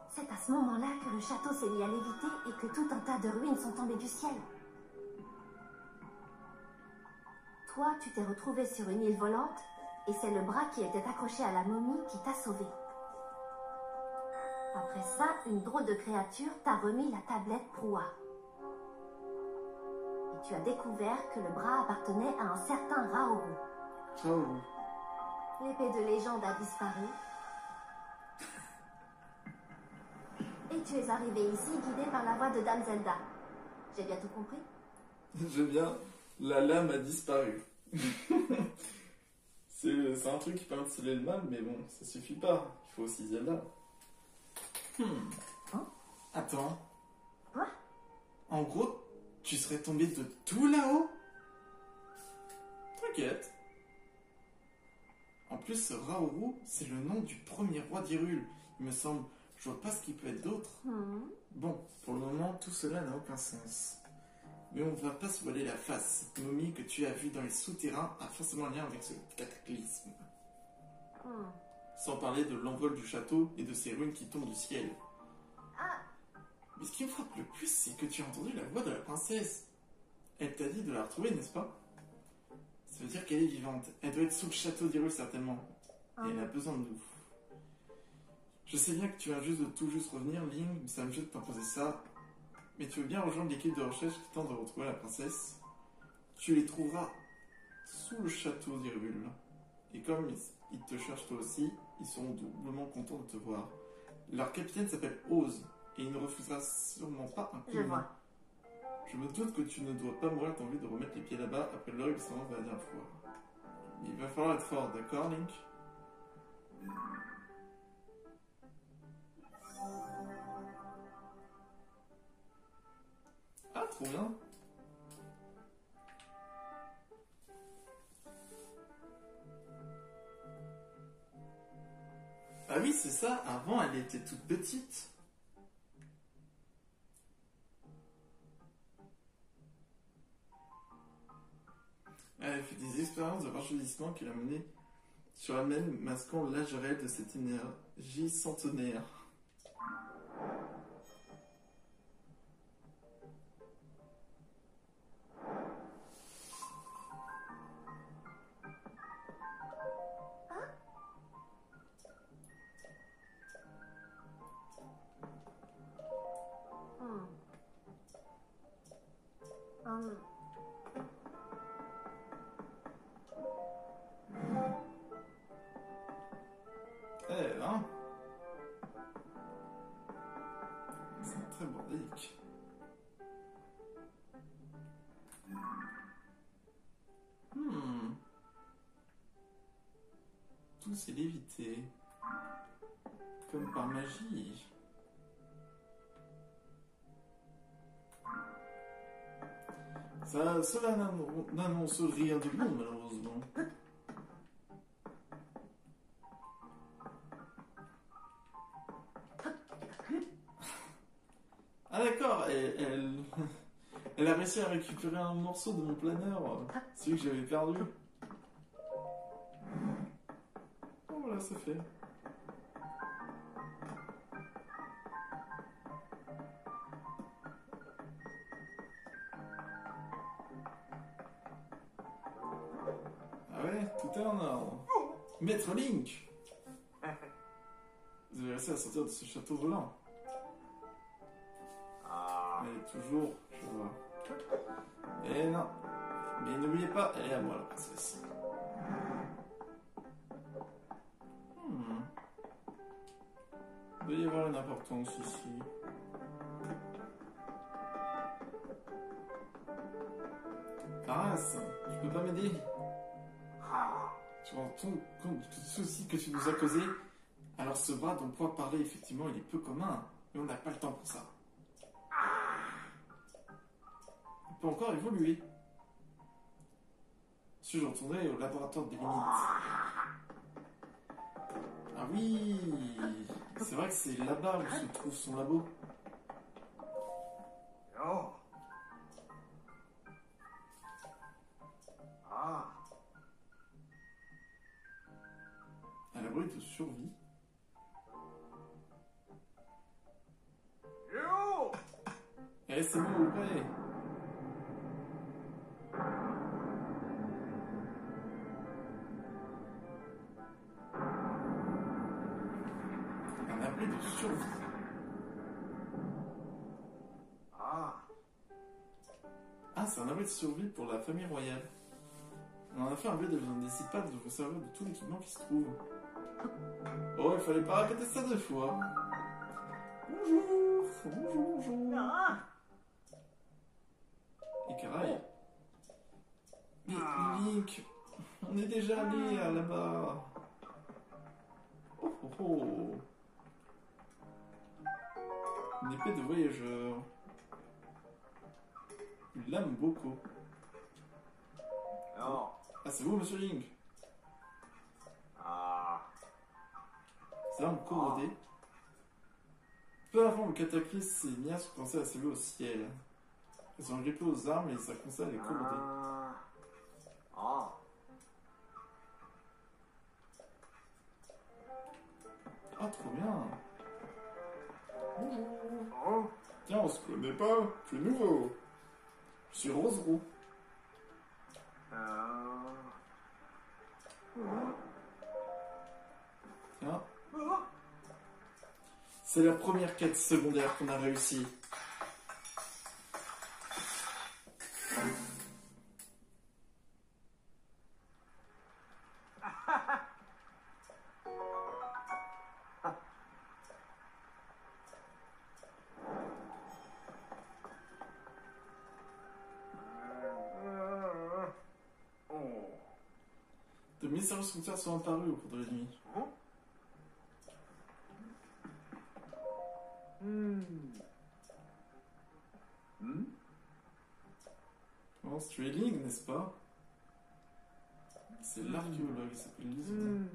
c'est à ce moment-là que le château s'est mis à léviter et que tout un tas de ruines sont tombées du ciel. Toi, tu t'es retrouvé sur une île volante et c'est le bras qui était accroché à la momie qui t'a sauvé. Après ça, une drôle de créature t'a remis la tablette Proua. Et tu as découvert que le bras appartenait à un certain Raoru. Oh. L'épée de légende a disparu. Et tu es arrivé ici guidé par la voix de Dame Zelda. J'ai bien tout compris? Je viens, la lame a disparu. C'est un truc qui permet de sceller le mal, mais bon, ça suffit pas. Il faut aussi Zelda. Hein? Attends. Quoi? En gros, tu serais tombé de tout là-haut? T'inquiète. En plus, ce Raoru, c'est le nom du premier roi d'Hyrule. Il me semble, je vois pas ce qu'il peut être d'autre. Bon, pour le moment, tout cela n'a aucun sens. Mais on ne va pas se voiler la face. Cette momie que tu as vue dans les souterrains a forcément un lien avec ce cataclysme. Sans parler de l'envol du château et de ces ruines qui tombent du ciel. Ah, Mais ce qui me frappe le plus, c'est que tu as entendu la voix de la princesse. Elle t'a dit de la retrouver, n'est-ce pas? Ça veut dire qu'elle est vivante. Elle doit être sous le château d'Hyrule, certainement. Et elle a besoin de nous. Je sais bien que tu viens juste de tout juste revenir, Link, mais ça me jette de t'imposer ça. Mais tu veux bien rejoindre l'équipe de recherche qui tente de retrouver la princesse? Tu les trouveras sous le château d'Hyrule. Et comme ils te cherchent toi aussi, ils seront doublement contents de te voir. Leur capitaine s'appelle Oz, et il ne refusera sûrement pas un coup je de main. vois. Je me doute que tu ne dois pas mourir d'envie de remettre les pieds là-bas après leur expérience de la dernière fois. Il va falloir être fort, d'accord, Link? Ah, trop bien! Ah oui, c'est ça, avant elle était toute petite. Elle a fait des expériences de rajeunissement qui l'a menée sur elle-même, masquant l'âge réel de cette énergie centenaire. Eh, hein? C'est très bordélique. Tout s'est lévité. Comme par magie. Cela n'annonce rien de bon, malheureusement. Ah d'accord, elle a réussi à récupérer un morceau de mon planeur, celui que j'avais perdu. Oh voilà, c'est fait. Ah ouais, tout est en ordre. Maître Link! Vous avez réussi à sortir de ce château volant. Elle est toujours, je vois. Eh non. Mais n'oubliez pas, elle est à moi la princesse. Il doit y avoir une importance ici. Paras, tu peux pas m'aider? Tu rends compte de tout souci que tu nous as causé? Alors ce bras dont poids parler, effectivement, il est peu commun. Mais on n'a pas le temps pour ça. On peut encore évoluer. Si j'entendais au laboratoire des limites. Ah oui! C'est vrai que c'est là-bas où se trouve son labo. Oh. Ah. À l'abri de survie. Yo. Eh, c'est bon, ouais. Un abri de survie. Ah, c'est un abri de survie pour la famille royale. On en a fait un blé on décide pas de vous servir de tout l'équipement qui se trouve. Oh, il fallait pas répéter ça 2 fois. Bonjour, bonjour, bonjour. Et Caraï. Mais Link, on est déjà allé là-bas. Oh oh oh. Une épée de voyageur. Une lame Boko. Non. Ah, c'est vous, monsieur Link? C'est l'arme corrodée. Peu avant le cataclysme, ces miasmes ont commencé à s'élever au ciel. Elles ont grippé aux armes et ça a commencé à les corroder. Ah, trop bien! Bonjour! Tiens, on se connaît pas? Je suis nouveau! Je suis Rose-Roux. Tiens. C'est la première quête secondaire qu'on a réussi. De mystérieux sculpteurs sont apparus au cours de la nuit. Oh, Strailing, n'est-ce pas? C'est l'archéologue, il s'appelle Lisbonne.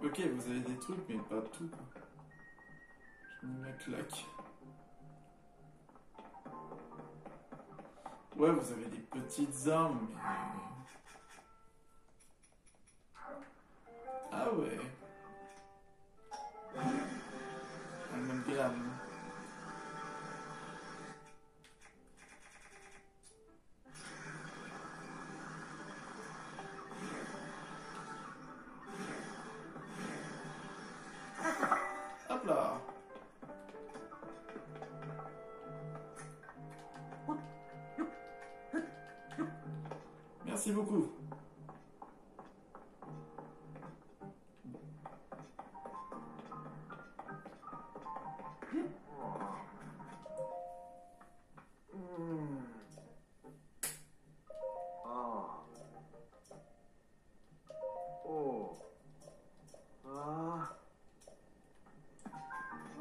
Ok, vous avez des trucs, mais pas tout. Je mets ma claque. Ouais, vous avez des petites armes, mais... Ah ouais. Amalgame. Hop là. Merci beaucoup.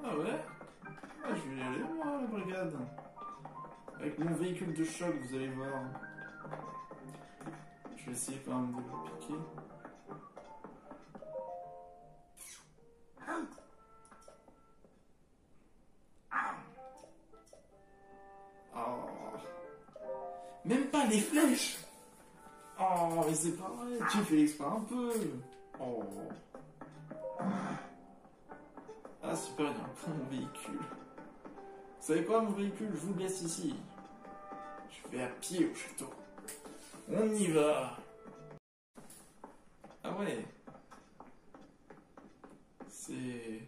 Ah ouais? Ah, je vais y aller, moi, à la brigade. Avec mon véhicule de choc, vous allez voir. Je vais essayer quand même de le piquer. Oh. Même pas les flèches! Oh, mais c'est pas vrai, tu fais exprès un peu. Oh. Ah super, il y a un bon véhicule. Vous savez quoi, mon véhicule? Je vous le laisse ici. Je vais à pied au château. On y va. Ah ouais. C'est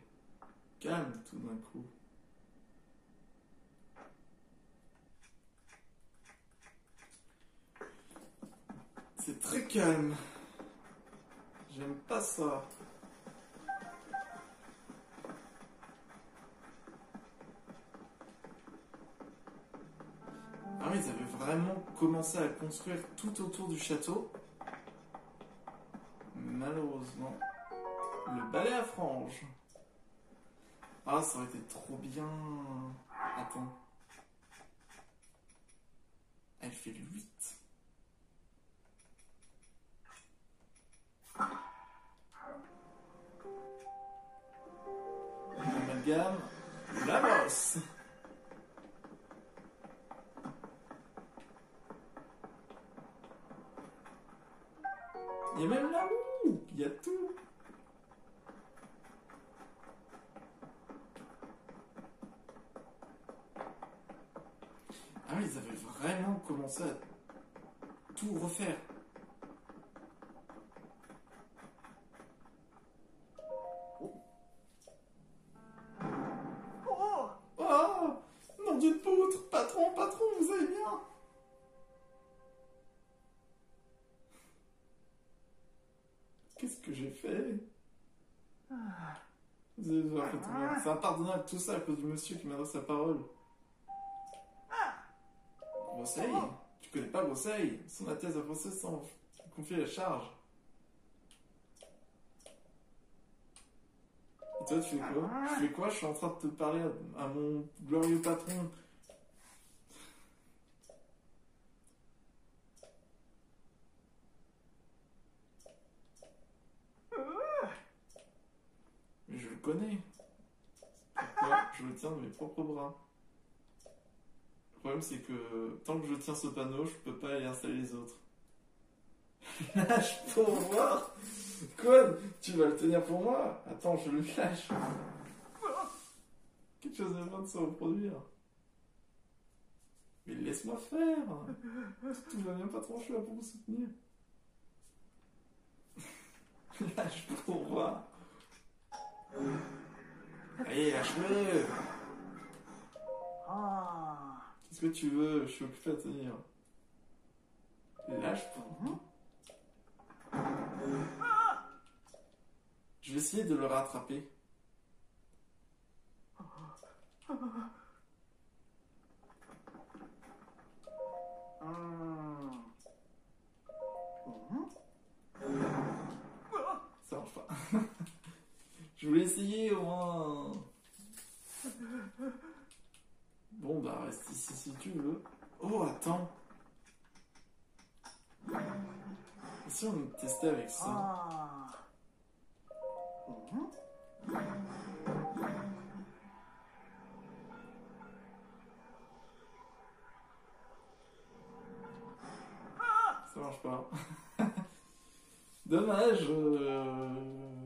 calme tout d'un coup. C'est très calme. J'aime pas ça. Ah oui, ils avaient vraiment commencé à construire tout autour du château. Malheureusement. Le balai à franges. Ah, ça aurait été trop bien. Attends. Elle fait le 8. Amalgame. La bosse. Il y a même la roue. Il y a tout. Ah oui, ils avaient vraiment commencé à tout refaire. Oh, nom d'une poutre. Patron, patron, vous allez bien? Qu'est-ce que j'ai fait? C'est impardonnable tout ça à cause du monsieur qui m'adresse la parole. Grosseille? Tu connais pas Grosseille? Son Altesse a pensé sans confier la charge. Et toi, tu fais quoi? Je fais quoi? Je suis en train de te parler à mon glorieux patron. Mais je le connais. Pourquoi? Je le tiens de mes propres bras. Le problème, c'est que tant que je tiens ce panneau, je peux pas aller installer les autres. Lâche pour voir. Quoi? Tu vas le tenir pour moi? Attends, je le lâche. Quelque chose est en train de se reproduire. Mais laisse-moi faire. Tout va bien, patron, je suis là pour vous soutenir. Lâche pour voir. Allez, lâche-le. Qu'est-ce que tu veux? Je suis occupé à tenir. Lâche pas. Je vais essayer de le rattraper. Ça marche pas. Je voulais essayer au moins. Bon bah reste ici si tu veux. Oh attends. Et si on testait avec ça? Ça marche pas. Dommage.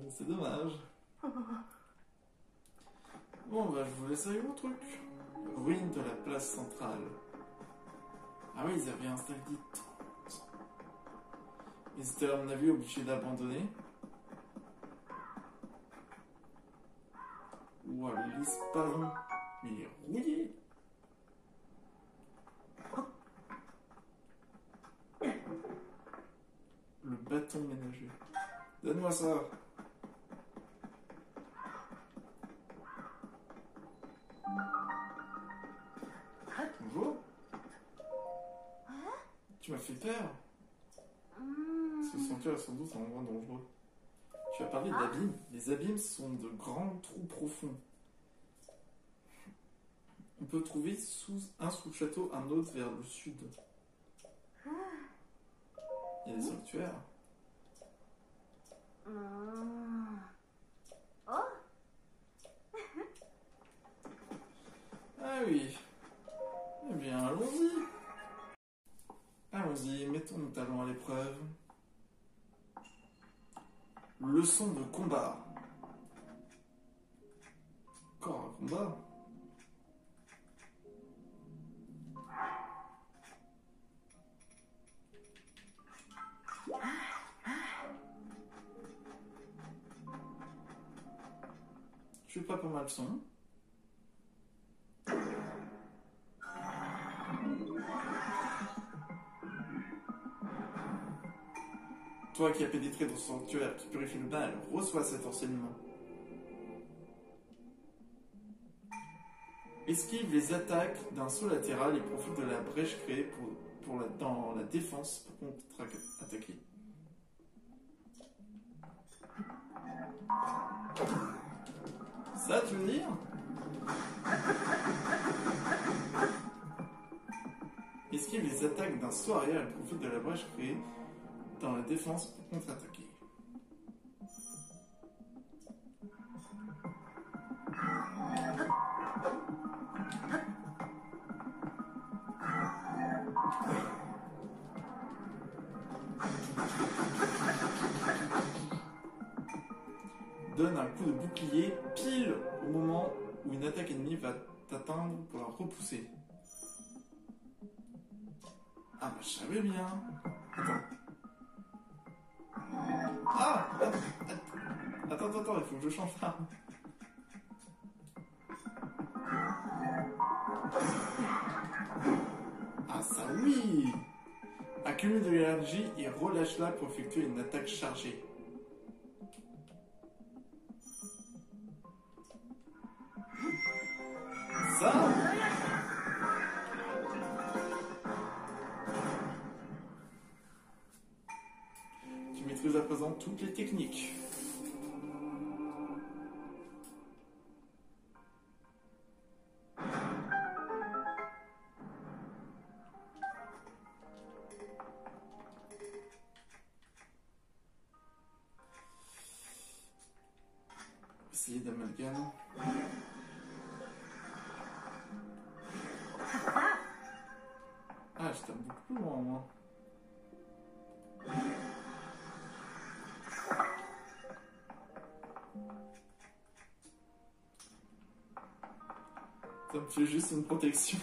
C'est dommage. Bon bah je vous laisse avec mon truc. Ruine de la place centrale. Ah oui, ils avaient installé des tentes. Ils étaient à mon avis obligés d'abandonner. Ouah, le l'espadon. Mais il est rouillé. Le bâton ménager. Donne-moi ça. Bonjour. Tu m'as fait peur. Ce sanctuaire est sans doute un endroit dangereux. Tu as parlé d'abîmes. Les abîmes sont de grands trous profonds. On peut trouver sous le château un autre vers le sud. Il y a des sanctuaires. Ah oui. Eh bien, allons-y. Allons-y, mettons nos talents à l'épreuve. Leçon de combat. Corps à combat. Je suis pas mal son. Toi qui as pénétré dans ce sanctuaire qui purifie le mal, reçois cet enseignement. Esquive les attaques d'un saut latéral et profite de la brèche créée dans la défense pour contre-attaquer. Ça, tu veux dire? Esquive les attaques d'un saut arrière et profite de la brèche créée dans la défense pour contre-attaquer. Donne un coup de bouclier pile au moment où une attaque ennemie va t'atteindre pour la repousser. Ah bah je savais bien. Attends. Ah, attends, il faut que je change d'arme. Ah ça oui. Accumule de l'énergie et relâche-la pour effectuer une attaque chargée. Ça. Tu maîtrises à présent toutes les techniques. Essayer d'amalgame. Ah, j'étais beaucoup plus loin, moi. Ça me fait juste une protection.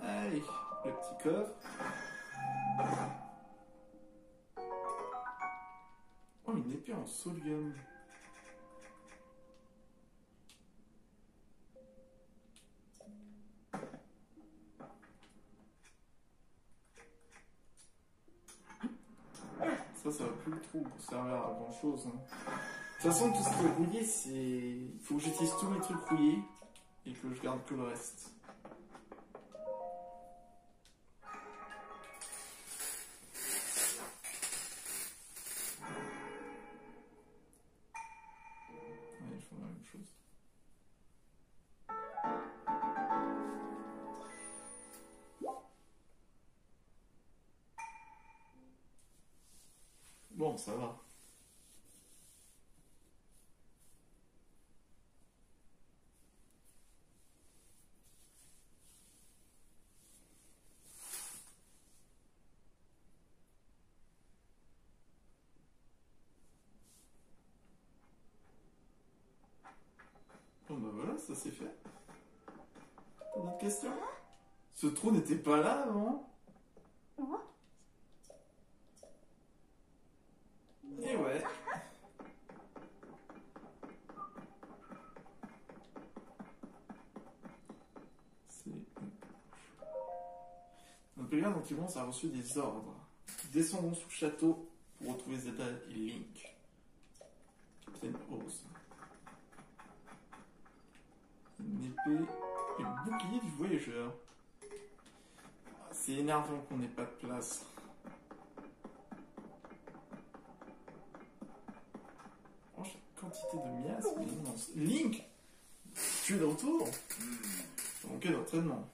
Allez, le petit coffre. Oh, une épée en solium. Ça va plus trop servir à grand chose. Hein. De toute façon, tout ce qui est rouillé, c'est. Il faut que j'utilise tous mes trucs rouillés et que je garde que le reste. Ouais, ils font la même chose. Bon, ça va. Bon bah voilà, ça c'est fait. T'as d'autres questions? Ce trou n'était pas là avant? Et ouais. C'est... Notre brigade anti-monstre a reçu des ordres. Descendons sous le château pour retrouver Zelda et Link. Capitaine Oz. Une épée et le bouclier du voyageur. Ah, c'est énervant qu'on n'ait pas de place. Oh, j'ai une quantité de miasmes immense. Link, tu es de retour. Manqué d'entraînement.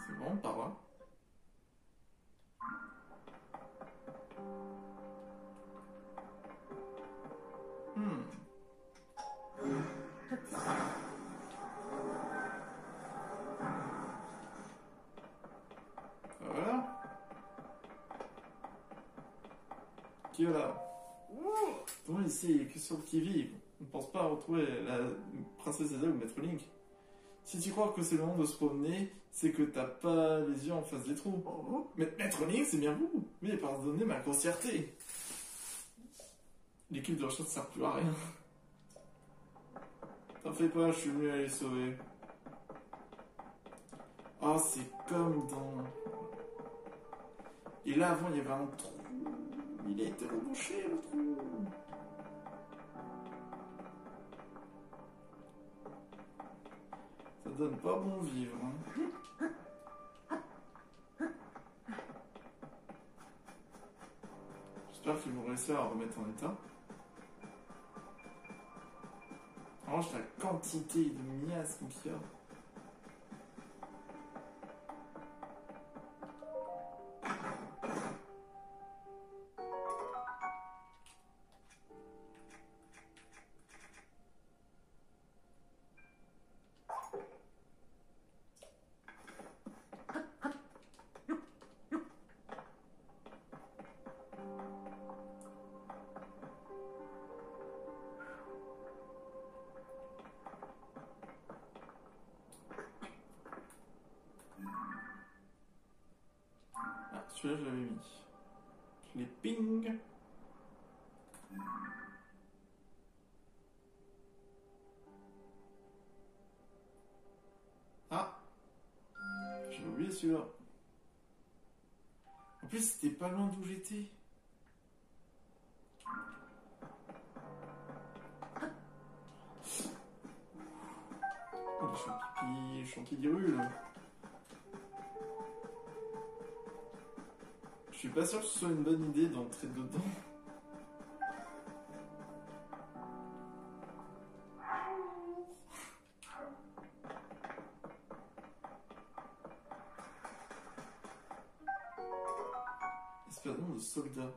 C'est bon, par là. Voilà. Qui est là? Bon, ici, que sur le qui-vive. On ne pense pas retrouver la princesse Zelda ou Maître Link. Si tu crois que c'est le moment de se promener, c'est que t'as pas les yeux en face des trous. Mais Maître Link, c'est bien vous. Oui, pardonnez ma grossièreté. L'équipe de recherche ne sert plus à rien. T'en fais pas, je suis venu à les sauver. Oh, c'est comme dans... Et là, avant, il y avait un trou. Il a été rebouché, le trou. Ça donne pas bon vivre. Hein. J'espère qu'ils vont réussir à remettre en état. En revanche, la quantité de miasmes qu'il y a. Celui-là, je l'avais mis. Je les ping. Ah, j'ai oublié celui-là. En plus, c'était pas loin d'où j'étais. Oh, les champignons qui brûlent. Je suis pas sûr que ce soit une bonne idée d'entrer dedans. Espadon de soldats.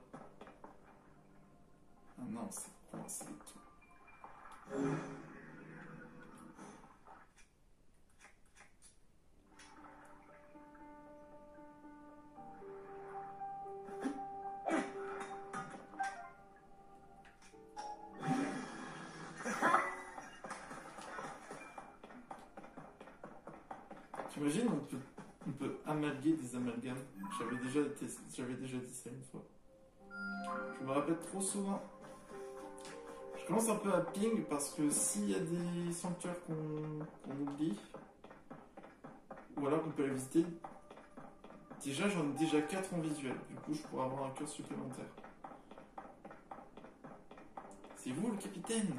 Ah non, c'est coincé et tout. Imagine, on peut amalguer des amalgames. J'avais déjà dit ça une fois. Je me répète trop souvent. Je commence un peu à ping parce que s'il y a des sanctuaires qu'on oublie, ou alors qu'on peut les visiter, déjà j'en ai déjà 4 en visuel. Du coup, je pourrais avoir un cœur supplémentaire. C'est vous le capitaine?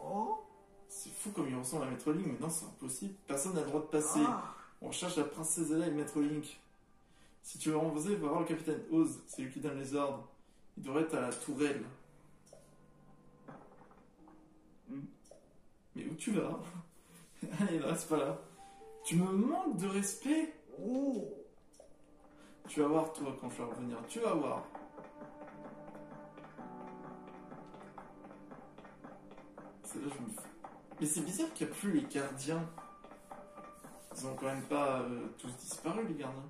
Oh. C'est fou comme il ressemble à Maître Link, mais non, c'est impossible. Personne n'a le droit de passer. On recherche la princesse Zelda et Maître Link. Si tu veux renvoyer, va voir le capitaine Oz, c'est lui qui donne les ordres. Il devrait être à la tourelle. Mais où tu vas? Allez, ne reste pas là. Tu me manques de respect? Oh. Tu vas voir, toi, quand je vais revenir. Tu vas voir. C'est là je me fais... Mais c'est bizarre qu'il n'y a plus les gardiens. Ils ont quand même pas tous disparu, les gardiens.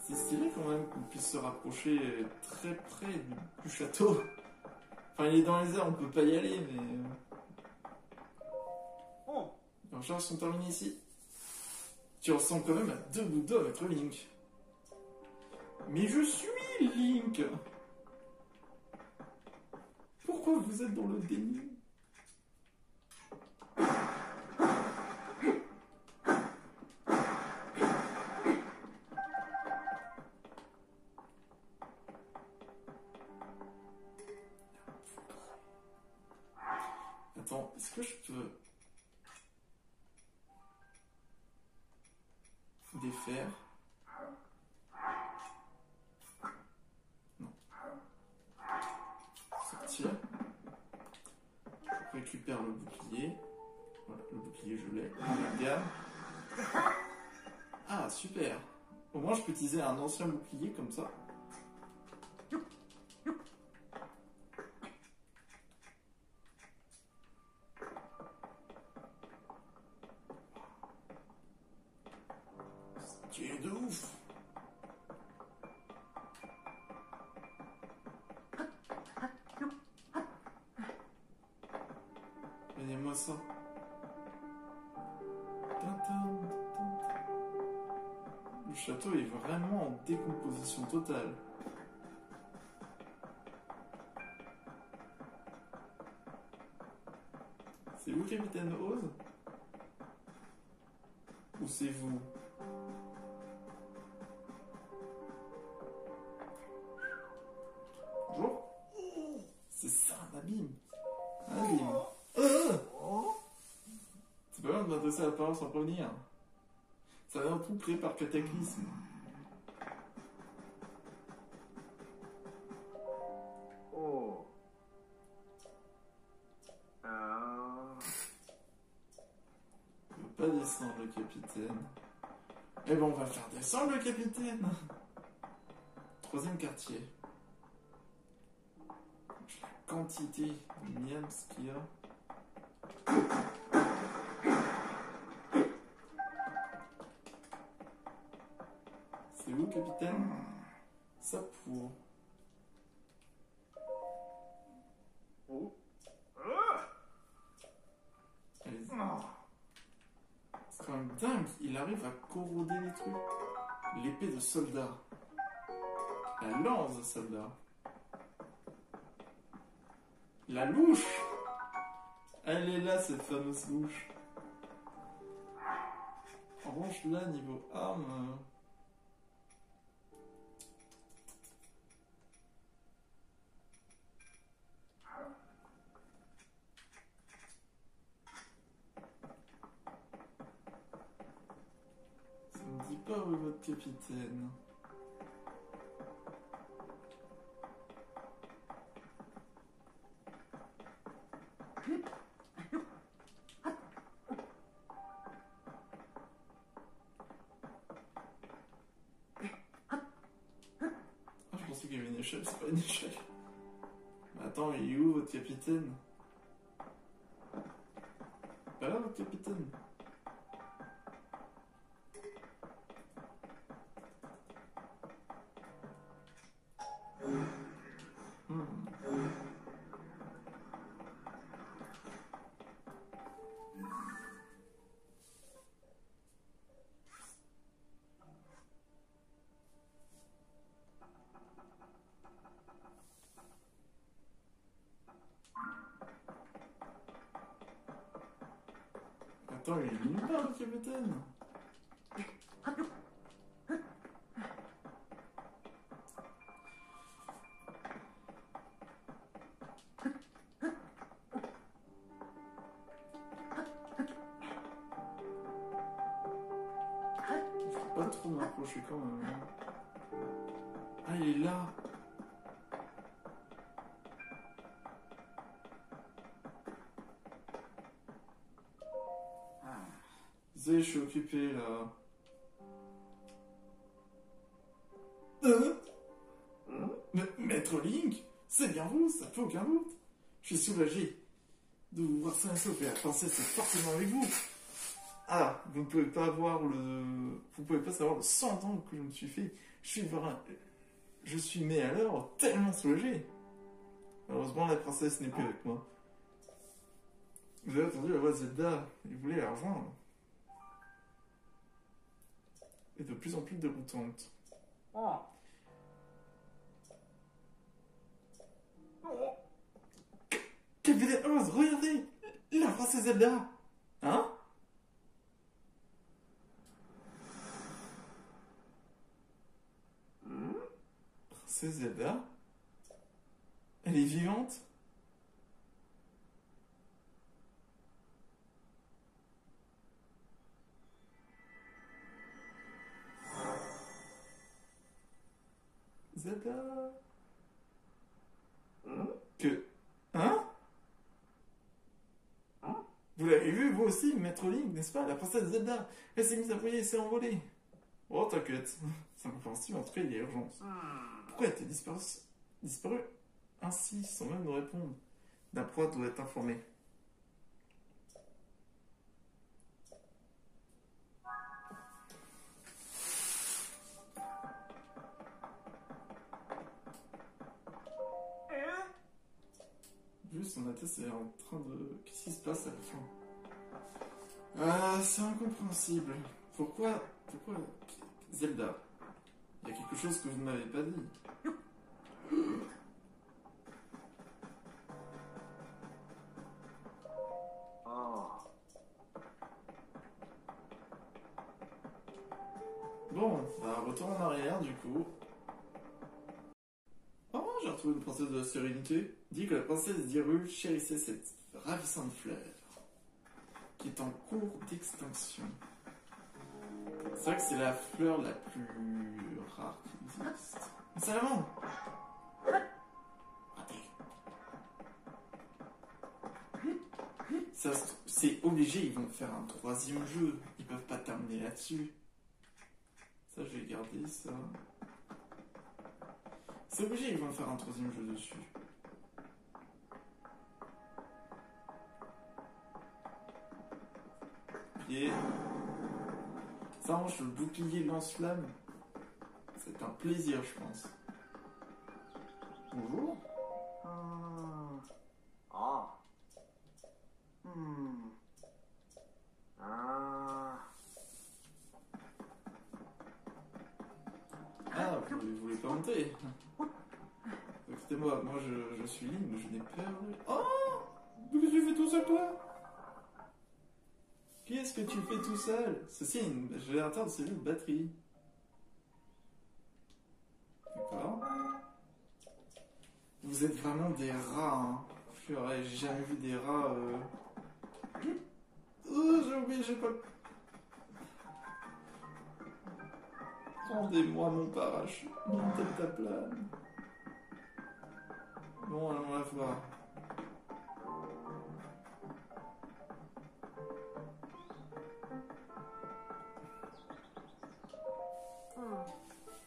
C'est stylé quand même qu'on puisse se rapprocher très près du château. Enfin, il est dans les airs, on peut pas y aller, mais... Oh. Les recherches sont terminées ici. Tu ressembles quand même à 2 bouts d'os avec le Link. Mais je suis Link. Pourquoi vous êtes dans le déni? Attends, est-ce que je peux défaire? Non. Sortir. Je récupère le bouclier. Voilà, le bouclier je l'ai. La gamme. Ah, super. Au moins je peux utiliser un ancien bouclier comme ça. Tu es de ouf. Donnez-moi ça. Le château est vraiment en décomposition totale. C'est vous, capitaine Oz? Ou c'est vous? Bonjour. C'est ça, un abîme. Un abîme. C'est pas mal de m'adresser à la parole sans prévenir. Ça vient tout créé par cataclysme. Oh. On peut pas descendre le capitaine. Eh ben on va faire descendre le capitaine. 3e quartier. La quantité de miams qu'il y a. C'est où, capitaine? Ça pour. Oh. Allez-y. C'est quand même dingue, il arrive à corroder les trucs. L'épée de soldat. La lance de soldat. La louche! Elle est là, cette fameuse louche. En revanche, là, niveau arme... Ça me dit pas où est votre capitaine. Ah, je pensais qu'il y avait une échelle, c'est pas une échelle. Mais attends, il est où votre capitaine? Alors, capitaine. Attends, il est nulle part, le capitaine. Faut pas trop m'approcher quand même. Ah, il est là. Je suis occupé là. Maître Link, c'est bien vous, ça fait aucun doute. Je suis soulagé de vous voir sain et sauf et la princesse est forcément avec vous. Ah, vous ne pouvez pas voir vous pouvez pas savoir le 100 ans que je me suis fait. Je suis né à l'heure, tellement soulagé. Malheureusement, la princesse n'est plus avec moi. Vous avez entendu la voix de Zelda, il voulait la rejoindre. Et de plus en plus déroutante. Oh. Capitaine Oz, regardez, la princesse Zelda. Hein? Princesse Zelda? Elle est vivante? Zelda? Hein? Vous l'avez vu, vous aussi, Maître Link, n'est-ce pas? La princesse Zelda, elle s'est mise à briller et s'est envolée. Oh, t'inquiète. C'est incompréhensible, en tout cas, il y a urgence. Pourquoi a-t-elle disparu ainsi, sans même nous répondre? La proie doit être informée. Juste, son Altesse est en train de... Qu'est-ce qui se passe à la fin? Ah, c'est incompréhensible. Pourquoi Zelda? Il y a quelque chose que vous ne m'avez pas dit. Bon, bah retour en arrière du coup. Oh, j'ai retrouvé une princesse de la sérénité. Dit que la princesse d'Hyrule chérissait cette ravissante fleur qui est en cours d'extinction. C'est vrai que c'est la fleur la plus rare qui existe. Mais c'est la vendre. C'est obligé, ils vont faire un troisième jeu. Ils peuvent pas terminer là-dessus. Ça, je vais garder ça. C'est obligé, ils vont faire un troisième jeu dessus. Et ça range le bouclier lance-flamme. C'est un plaisir, je pense. Bonjour. Ah, vous voulez pas monter? Écoutez-moi, moi je suis libre, je n'ai peur. Oh! Qu'est-ce que tu fais tout seul, toi? Qu'est-ce que tu fais tout seul? Ceci est une générateur de cellules de batterie. D'accord. Vous êtes vraiment des rats, hein. J'ai jamais vu des rats. Oh, j'ai oublié, j'ai pas. Rendez-moi mon parachute, mon deltaplane. Bon, allons la voir.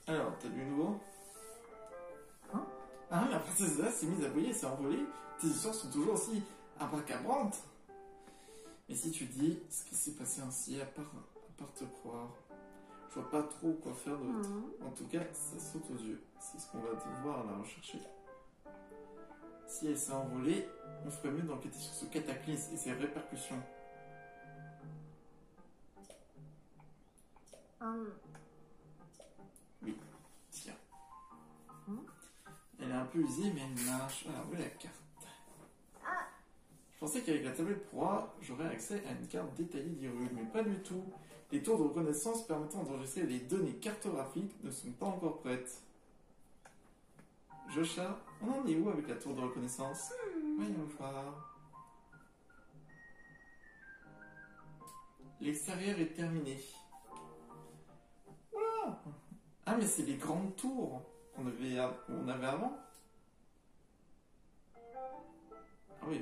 Alors, t'as du nouveau? Hein? Ah, la princesse Zelda s'est mise à briller et s'est envolée. Tes histoires sont toujours aussi abracabrantes. Mais si tu dis ce qui s'est passé ainsi, à part te croire, je vois pas trop quoi faire d'autre. En tout cas, ça saute aux yeux. C'est ce qu'on va devoir la rechercher. Si elle s'est envolée, on ferait mieux d'enquêter sur ce cataclysme et ses répercussions. Oui, tiens. Elle est un peu usée, mais elle marche. Ah, oui, la carte. Je pensais qu'avec la tablette proie, j'aurais accès à une carte détaillée d'Hyrule, mais pas du tout. Les tours de reconnaissance permettant d'enregistrer les données cartographiques ne sont pas encore prêtes. Josha, on en est où avec la tour de reconnaissance? Voyons voir. L'extérieur est terminé. Voilà. Ah, mais c'est les grandes tours qu'on avait avant. Ah oui.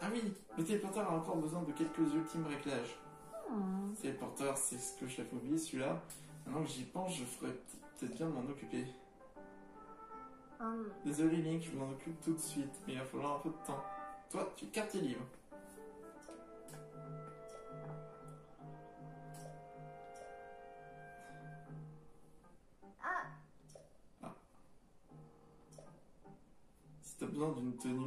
Ah oui, le téléporteur a encore besoin de quelques ultimes réglages. Le téléporteur, c'est ce que j'avais oublié, celui-là. Maintenant que j'y pense, je ferais peut-être bien de m'en occuper. Désolé Link, je m'en occupe tout de suite, mais il va falloir un peu de temps. Toi, tu cartes tes livres. Ah. Si t'as besoin d'une tenue...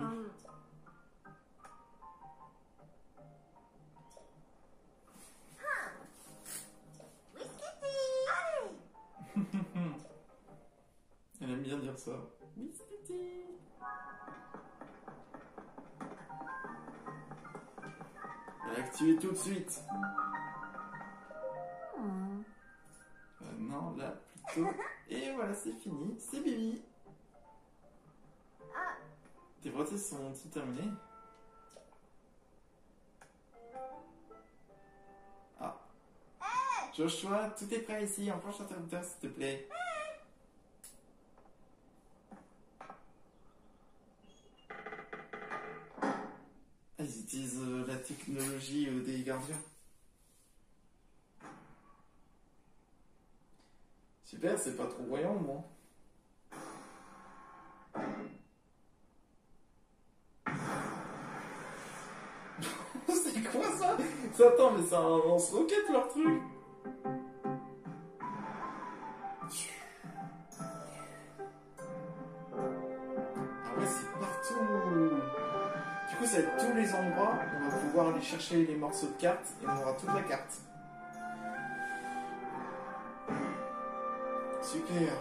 Elle aime bien dire ça. Oui, c'était. Activez tout de suite. Non, là, plutôt. Et voilà, c'est fini. C'est Bibi. Tes prothèses sont-ils terminées? Ah. Joshua, tout est prêt ici. Enclenche l'interrupteur, s'il te plaît. Ils utilisent la technologie des gardiens. Super, c'est pas trop voyant, moi. C'est quoi ça? Attends, mais c'est un lance-roquette leur truc. Ah ouais, c'est partout. Du coup, ça va être tous les endroits. On va pouvoir aller chercher les morceaux de cartes et on aura toute la carte. Super.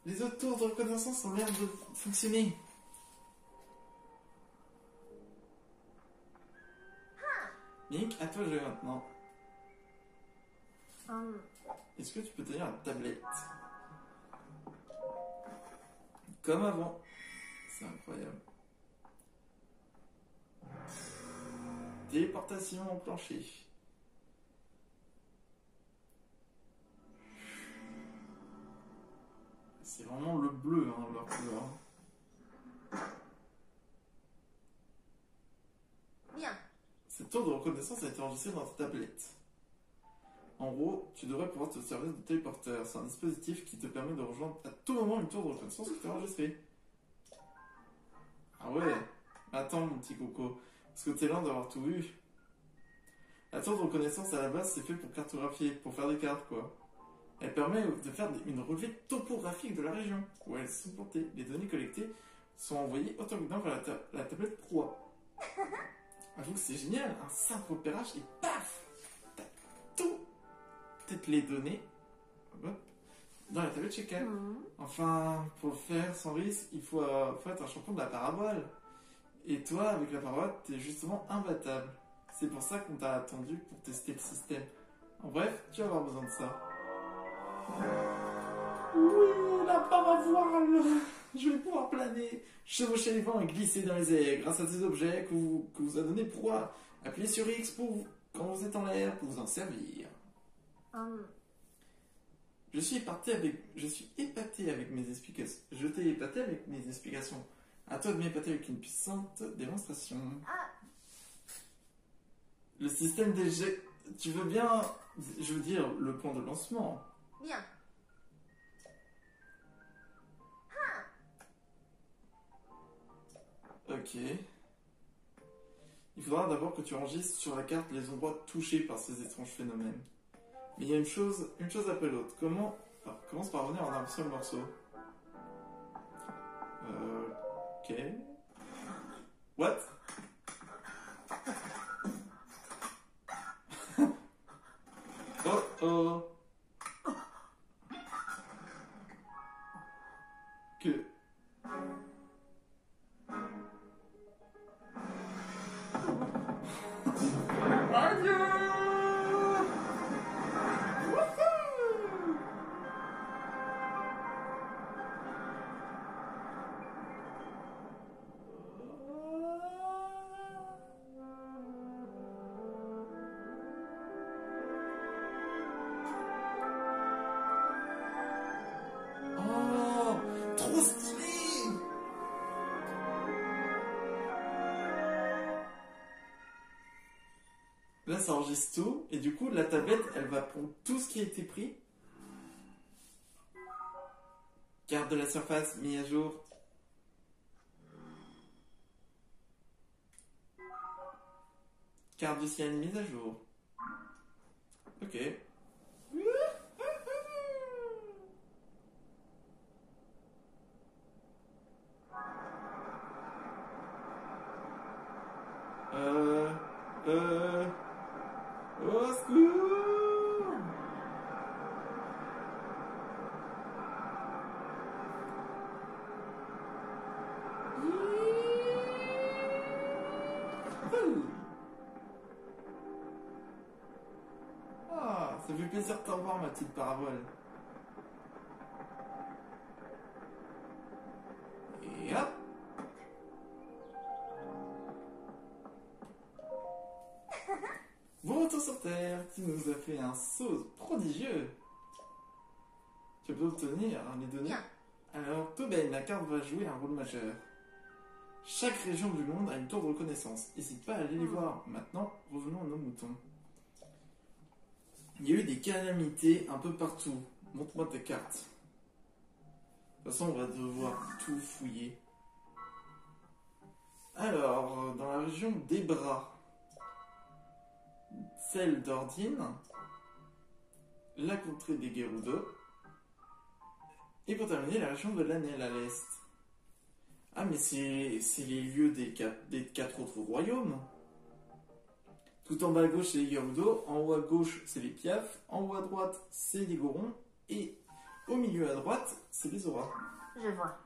Les autres tours de reconnaissance ont l'air de fonctionner. Link, à toi de jouer maintenant. Est-ce que tu peux tenir la tablette? Comme avant. C'est incroyable. Téléportation enclenchée. C'est vraiment le bleu, hein, leur couleur. Bien. Cette tour de reconnaissance a été enregistrée dans ta tablette. En gros, tu devrais pouvoir te servir de téléporteur. C'est un dispositif qui te permet de rejoindre à tout moment une tour de reconnaissance qui t'est enregistrée. Ah ouais. Attends, mon petit coco. Parce que t'es loin d'avoir tout vu. La tour de reconnaissance, à la base, c'est fait pour cartographier, pour faire des cartes, quoi. Elle permet de faire une relevée topographique de la région où elles sont portées. Les données collectées sont envoyées automatiquement vers la tablette proie. Avoue que c'est génial, un simple repérage et paf! T'as toutes les données dans la tablette chez Cal. Enfin, pour le faire sans risque, il faut être un champion de la parabole. Et toi, avec la parabole, t'es justement imbattable. C'est pour ça qu'on t'a attendu pour tester le système. En bref, tu vas avoir besoin de ça. Oui, la paravoile! Je vais pouvoir planer, chevaucher les vents et glisser dans les airs grâce à ces objets que vous a donné proie. Appuyez sur X quand vous êtes en l'air pour vous en servir. Je suis épaté avec mes explications. Je t'ai épaté avec mes explications. À toi de m'épater avec une puissante démonstration. Le système d'éject... Tu veux bien... Je veux dire, le point de lancement. Bien. Ok. Il faudra d'abord que tu enregistres sur la carte les endroits touchés par ces étranges phénomènes. Mais il y a une chose après l'autre. Commence par revenir en un seul morceau. Ok. What? Oh oh. Que... Oh, trop stylé! Là, ça enregistre tout, et du coup, la tablette, elle va prendre tout ce qui a été pris. Carte de la surface, mise à jour. Carte du ciel, mise à jour. Ok. Au secours! Ah, ça fait plaisir de te revoir, ma petite parabole. Et hop! Bon retour sur Terre, tu nous as fait un saut prodigieux. Tu peux obtenir les données. Bien. Alors, tout belle, la carte va jouer un rôle majeur. Chaque région du monde a une tour de reconnaissance. N'hésite pas à aller les voir. Maintenant, revenons à nos moutons. Il y a eu des calamités un peu partout. Montre-moi tes cartes. De toute façon, on va devoir tout fouiller. Alors, dans la région d'Ebra, celle d'Ordine, la contrée des Gerudo, et pour terminer, la région de l'Anel à l'est. Ah, mais c'est les lieux des quatre autres royaumes. Tout en bas à gauche, c'est les Gerudo, en haut à gauche, c'est les Piaf, en haut à droite, c'est les Gorons, et au milieu à droite, c'est les Zora. Je vois.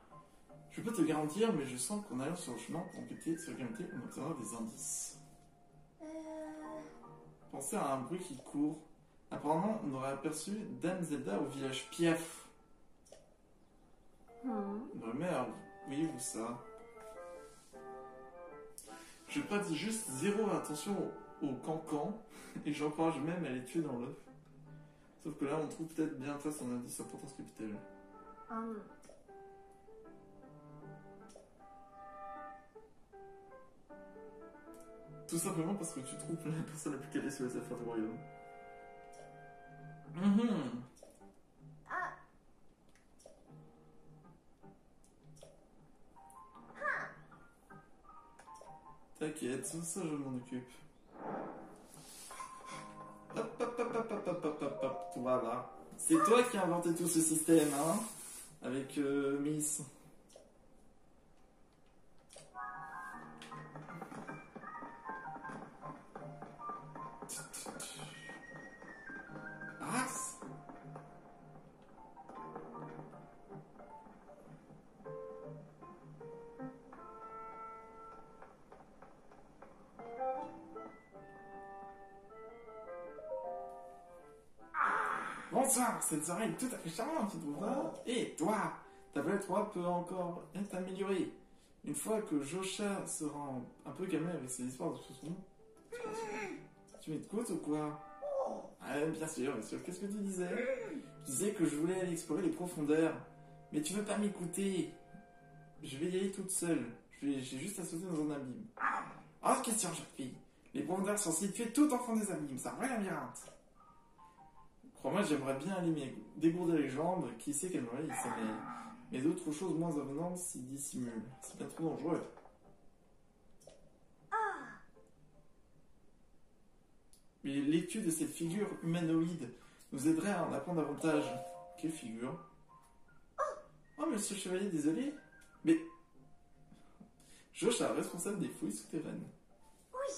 Je peux te garantir, mais je sens qu'en allant sur le chemin pour enquêter sur la on obtiendra des indices. Pensez à un bruit qui court. Apparemment, on aurait aperçu Dame Zelda au village Piaf. Merde, voyez-vous ça? Je pratique juste zéro attention aux cancans, et j'encourage même à les tuer dans l'œuf. Sauf que là, on trouve peut-être bien ça son indice d'importance capitale. Tout simplement parce que tu trouves la personne la plus calée sur les affaires du royaume. T'inquiète, ça je m'en occupe. Hop, hop, hop, hop, hop, hop, hop, hop, hop, voilà. C'est toi qui as inventé tout ce système, hein? Avec Miss. Ars? Bonsoir, cette soirée est tout à fait charmante, tu trouves pas? Et toi, ta palette 3 peut encore être améliorée. Une fois que Josha sera un peu calmé avec ses histoires de sous-son. Tu m'écoutes ou quoi? Ah, bien sûr, bien sûr. Qu'est-ce que tu disais? Je disais que je voulais aller explorer les profondeurs. Mais tu veux pas m'écouter. Je vais y aller toute seule. J'ai juste à sauter dans un abîme. Ah, question, jeune fille. Les profondeurs sont situées tout en fond des abîmes. C'est un vrai labyrinthe. Crois-moi, j'aimerais bien aller dégourdir les jambes. Qui sait quelle oreille il s'en met. Mais d'autres choses moins avenantes s'y dissimulent. C'est bien trop dangereux. Mais l'étude de cette figure humanoïde nous aiderait à en apprendre davantage. Quelle figure? Oh, monsieur le chevalier, désolé. Mais... Josh est responsable des fouilles souterraines. Oui.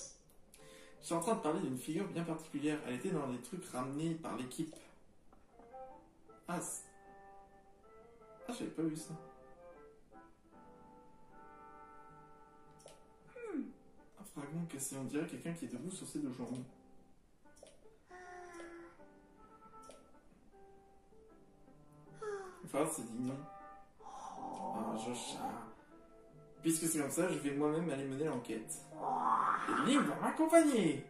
Je suis en train de parler d'une figure bien particulière. Elle était dans les trucs ramenés par l'équipe. Ah, j'avais pas vu ça. Un fragment cassé, on dirait quelqu'un qui est debout sur ses deux jambes. Enfin, c'est dit non. Ah, Josh. Puisque c'est comme ça, je vais moi-même aller mener l'enquête. Et Link va m'accompagner.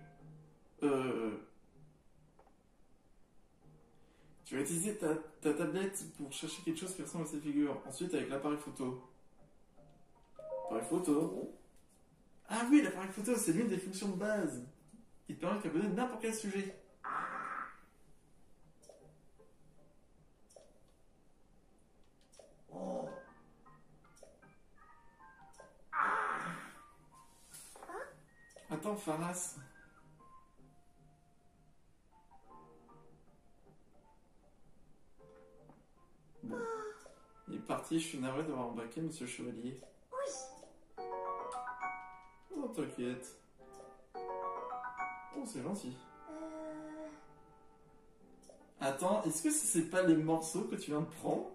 Tu vas utiliser ta tablette pour chercher quelque chose qui ressemble à cette figure. Ensuite, avec l'appareil photo. Appareil photo. Ah oui, l'appareil photo, c'est l'une des fonctions de base. Il te permet de capter n'importe quel sujet. Attends, Faras. Bon. Il est parti, je suis navré d'avoir embarqué monsieur le chevalier. Oui. Oh, t'inquiète. Oh, c'est gentil. Attends, est-ce que c'est pas les morceaux que tu viens de prendre?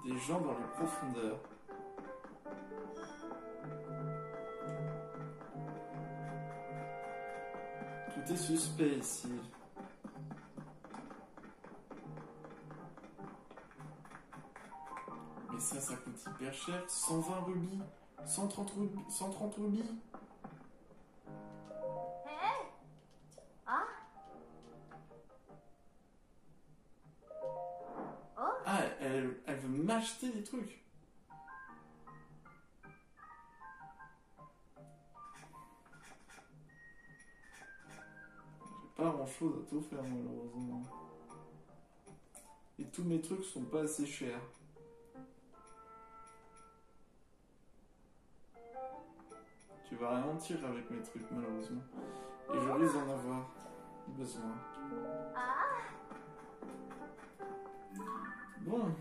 Des gens dans les profondeurs. Tout est suspect ici. Mais ça coûte hyper cher. 120 rubis. 130 rubis. 130 rubis. Hé. Ah. Oh. Ah, elle veut m'acheter des trucs. J'ai pas grand chose à t'offrir malheureusement. Et tous mes trucs sont pas assez chers. Tu vas ralentir avec mes trucs malheureusement. Et je risque d'en avoir besoin. Ah. Bon.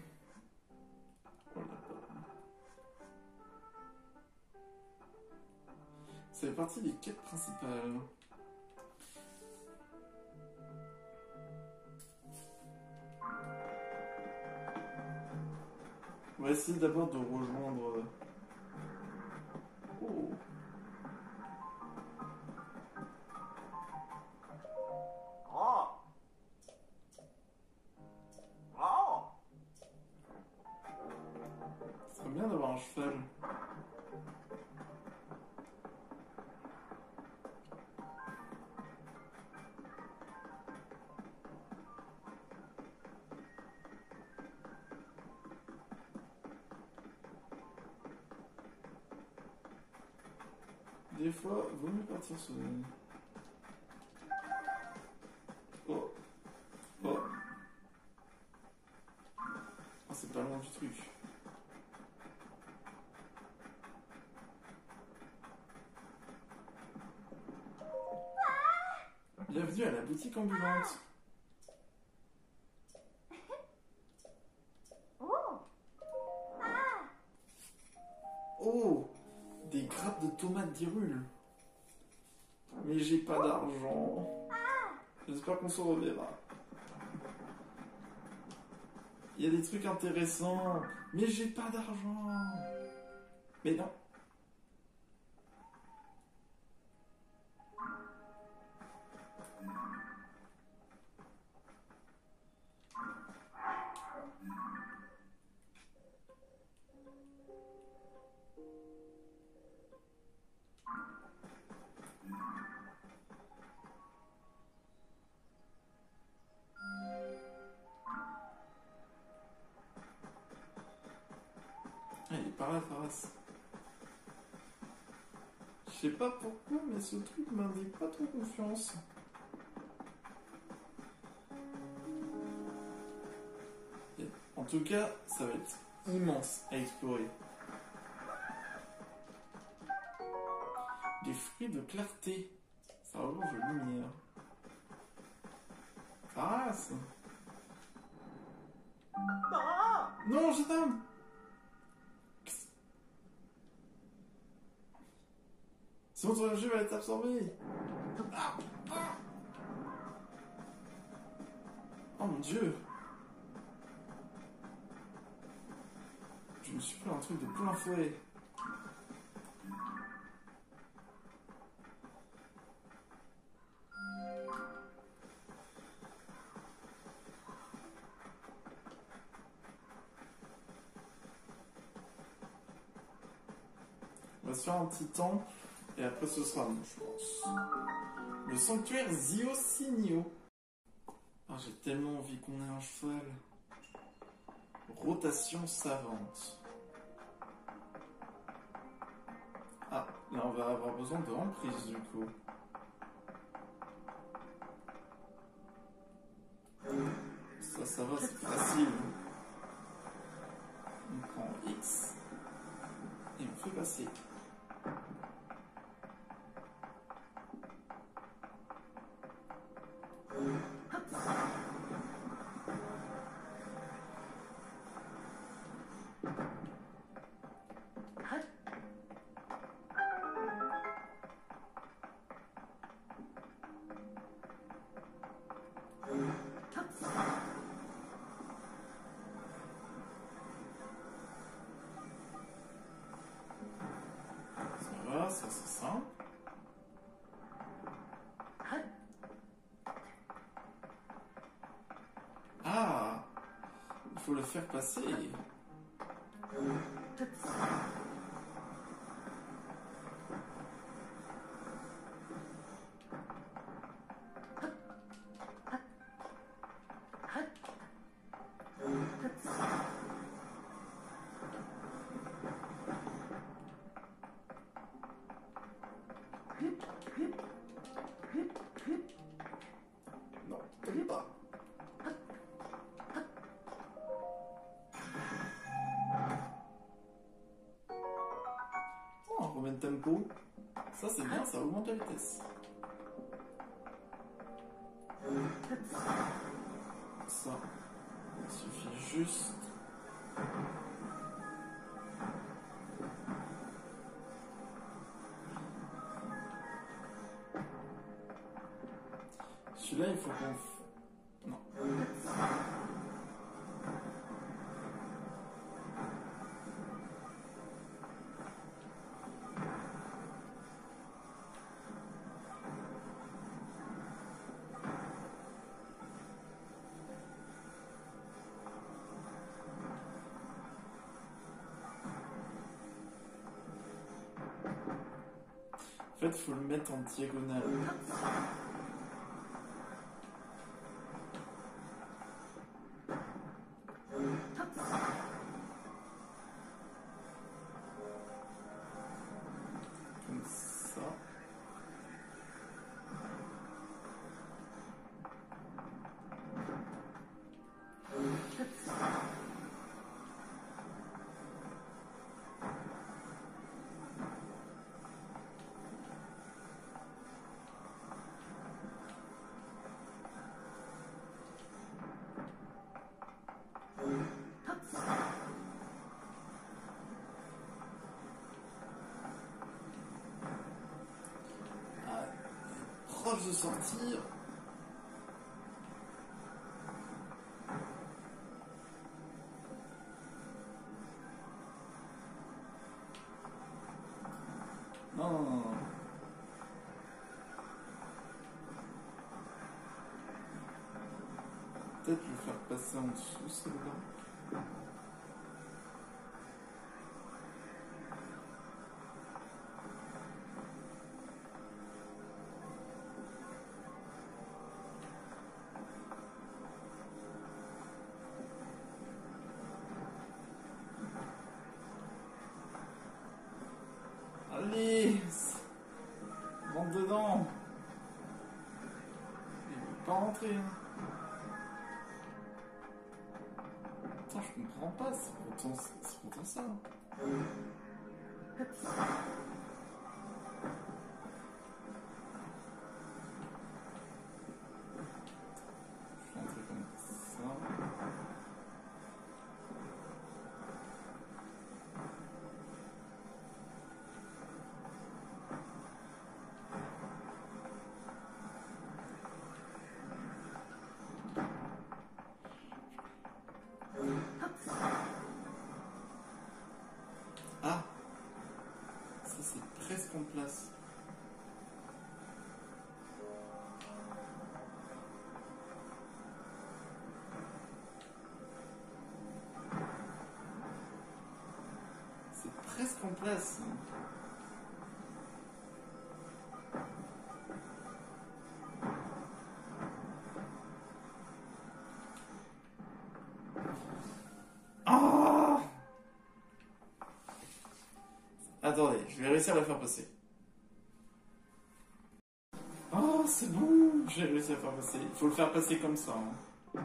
Ça fait partie des quêtes principales. On va essayer d'abord de rejoindre... Oh. Oh. Oh. Ce serait bien d'avoir un cheval. Des fois, vaut mieux partir sur... Oh. Oh. Ah, c'est pas loin du truc. Bienvenue à la boutique ambulante. Oh. Ah. Oh, des grappes de tomates d'Hyrule. Mais j'ai pas d'argent. J'espère qu'on se reverra. Il y a des trucs intéressants, mais j'ai pas d'argent. Mais non. Allez, par là, Faras. Je sais pas pourquoi, mais ce truc m'indique pas trop confiance. Et en tout cas, ça va être immense à explorer. Fruit de clarté. Ça relance de lumière. Faras. Non, je t'aime. Sinon ton énergie va être absorbée. Ah. Ah. Oh mon dieu. Je me suis pris un truc de plein fouet. On va se faire un petit temps et après ce sera bon, je pense. Le sanctuaire Ziosinio. Ah, j'ai tellement envie qu'on ait un cheval. Rotation savante. Ah, là on va avoir besoin de emprise du coup. Ça va, c'est facile. On prend X et on fait passer. Ça c'est simple. Ah, il faut le faire passer. Non, tombe pas. Oh, on remet le tempo. Ça c'est bien, ça augmente la vitesse. Ça, il suffit juste. Celui-là, il faut qu'on... Non. En fait, il faut le mettre en diagonale. Comme ça. Proche de sortir. Non, non, non, non. Peut-être le faire passer en dessous, celle-là. Allez, rentre dedans. Il veut pas rentrer. Hein. Attends, je comprends pas, c'est pourtant ça. presque en place. C'est presque en place. Ah! Attendez, je vais réussir à la faire passer. Oh, c'est bon, j'ai réussi à la faire passer. Il faut le faire passer comme ça. Hein.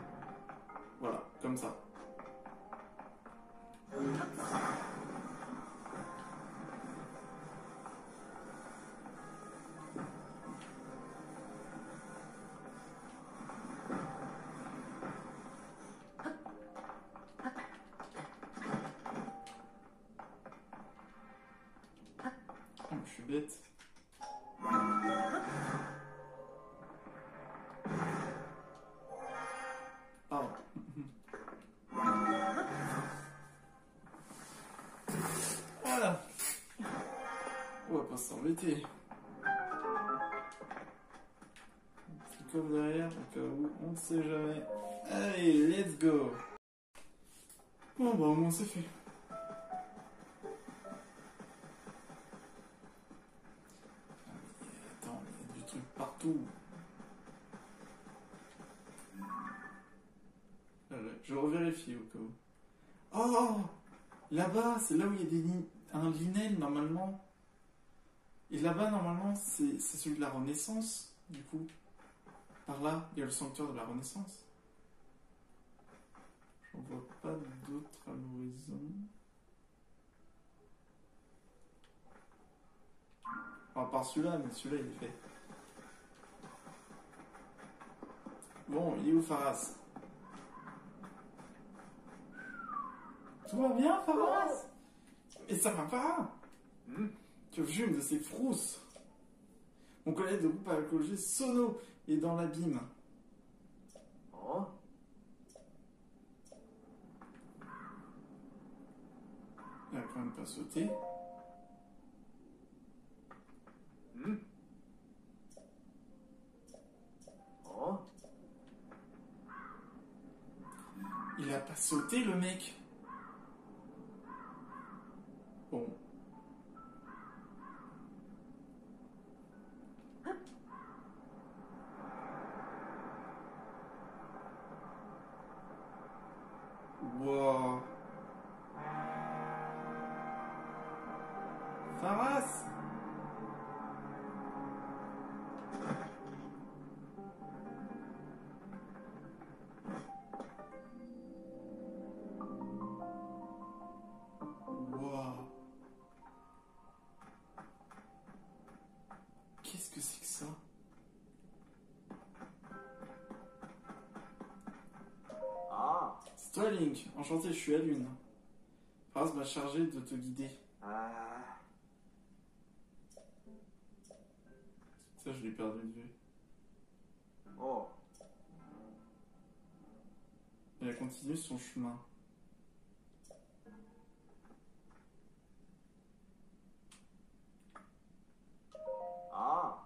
Voilà, comme ça. Oh, je suis bête. Ah. Voilà. On va pas s'embêter. Petit coffre derrière, au cas où, on ne sait jamais. Allez, let's go. Bon bah au moins c'est fait. Attends, il y a du truc partout. Je revérifie au cas où. Oh! Là-bas, c'est là où il y a un linel normalement. Et là-bas, normalement, c'est celui de la Renaissance, du coup. Par là, il y a le sanctuaire de la Renaissance. J'en vois pas d'autres à l'horizon. À part celui-là, mais celui-là, il est fait. Bon, il est où Pharas? Tout va bien, Pharas? Et ça va pas? Tu as vu une de ces frousses? Mon collègue de groupe alcoologé Sono est dans l'abîme. Oh, Il a quand même pas sauté. oh, Il a pas sauté, le mec. Bon. Wow. Pharas. Wow. Qu'est-ce que c'est que ça? ah, C'est toi, Link. Enchanté, je suis à Lune. Pharas m'a chargé de te guider. Ça, je l'ai perdu de vue. oh, Elle a continué son chemin. ah,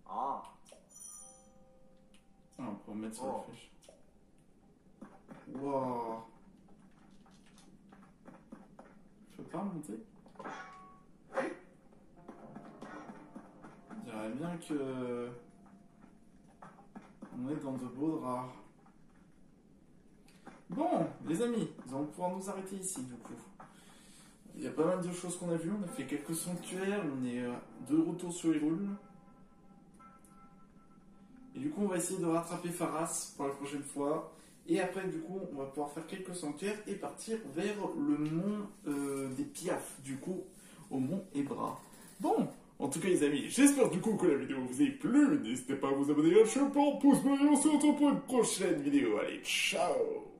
ah, Ah, on peut remettre sur Oh. la flèche. Wow. Je peux pas remonter? Je dirais bien que... on est dans de beaux draps. Bon, les amis, nous allons pouvoir nous arrêter ici, du coup. Il y a pas mal de choses qu'on a vues, on a fait quelques sanctuaires, on est de retour sur Hyrule. Et du coup, on va essayer de rattraper Pharas pour la prochaine fois. Et après, du coup, on va pouvoir faire quelques sanctuaires et partir vers le mont des Piafs, du coup, au mont Ebra. Bon, en tout cas, les amis, j'espère du coup que la vidéo vous ait plu. N'hésitez pas à vous abonner à la chaîne, pouce bleu, et on se retrouve pour une prochaine vidéo. Allez, ciao!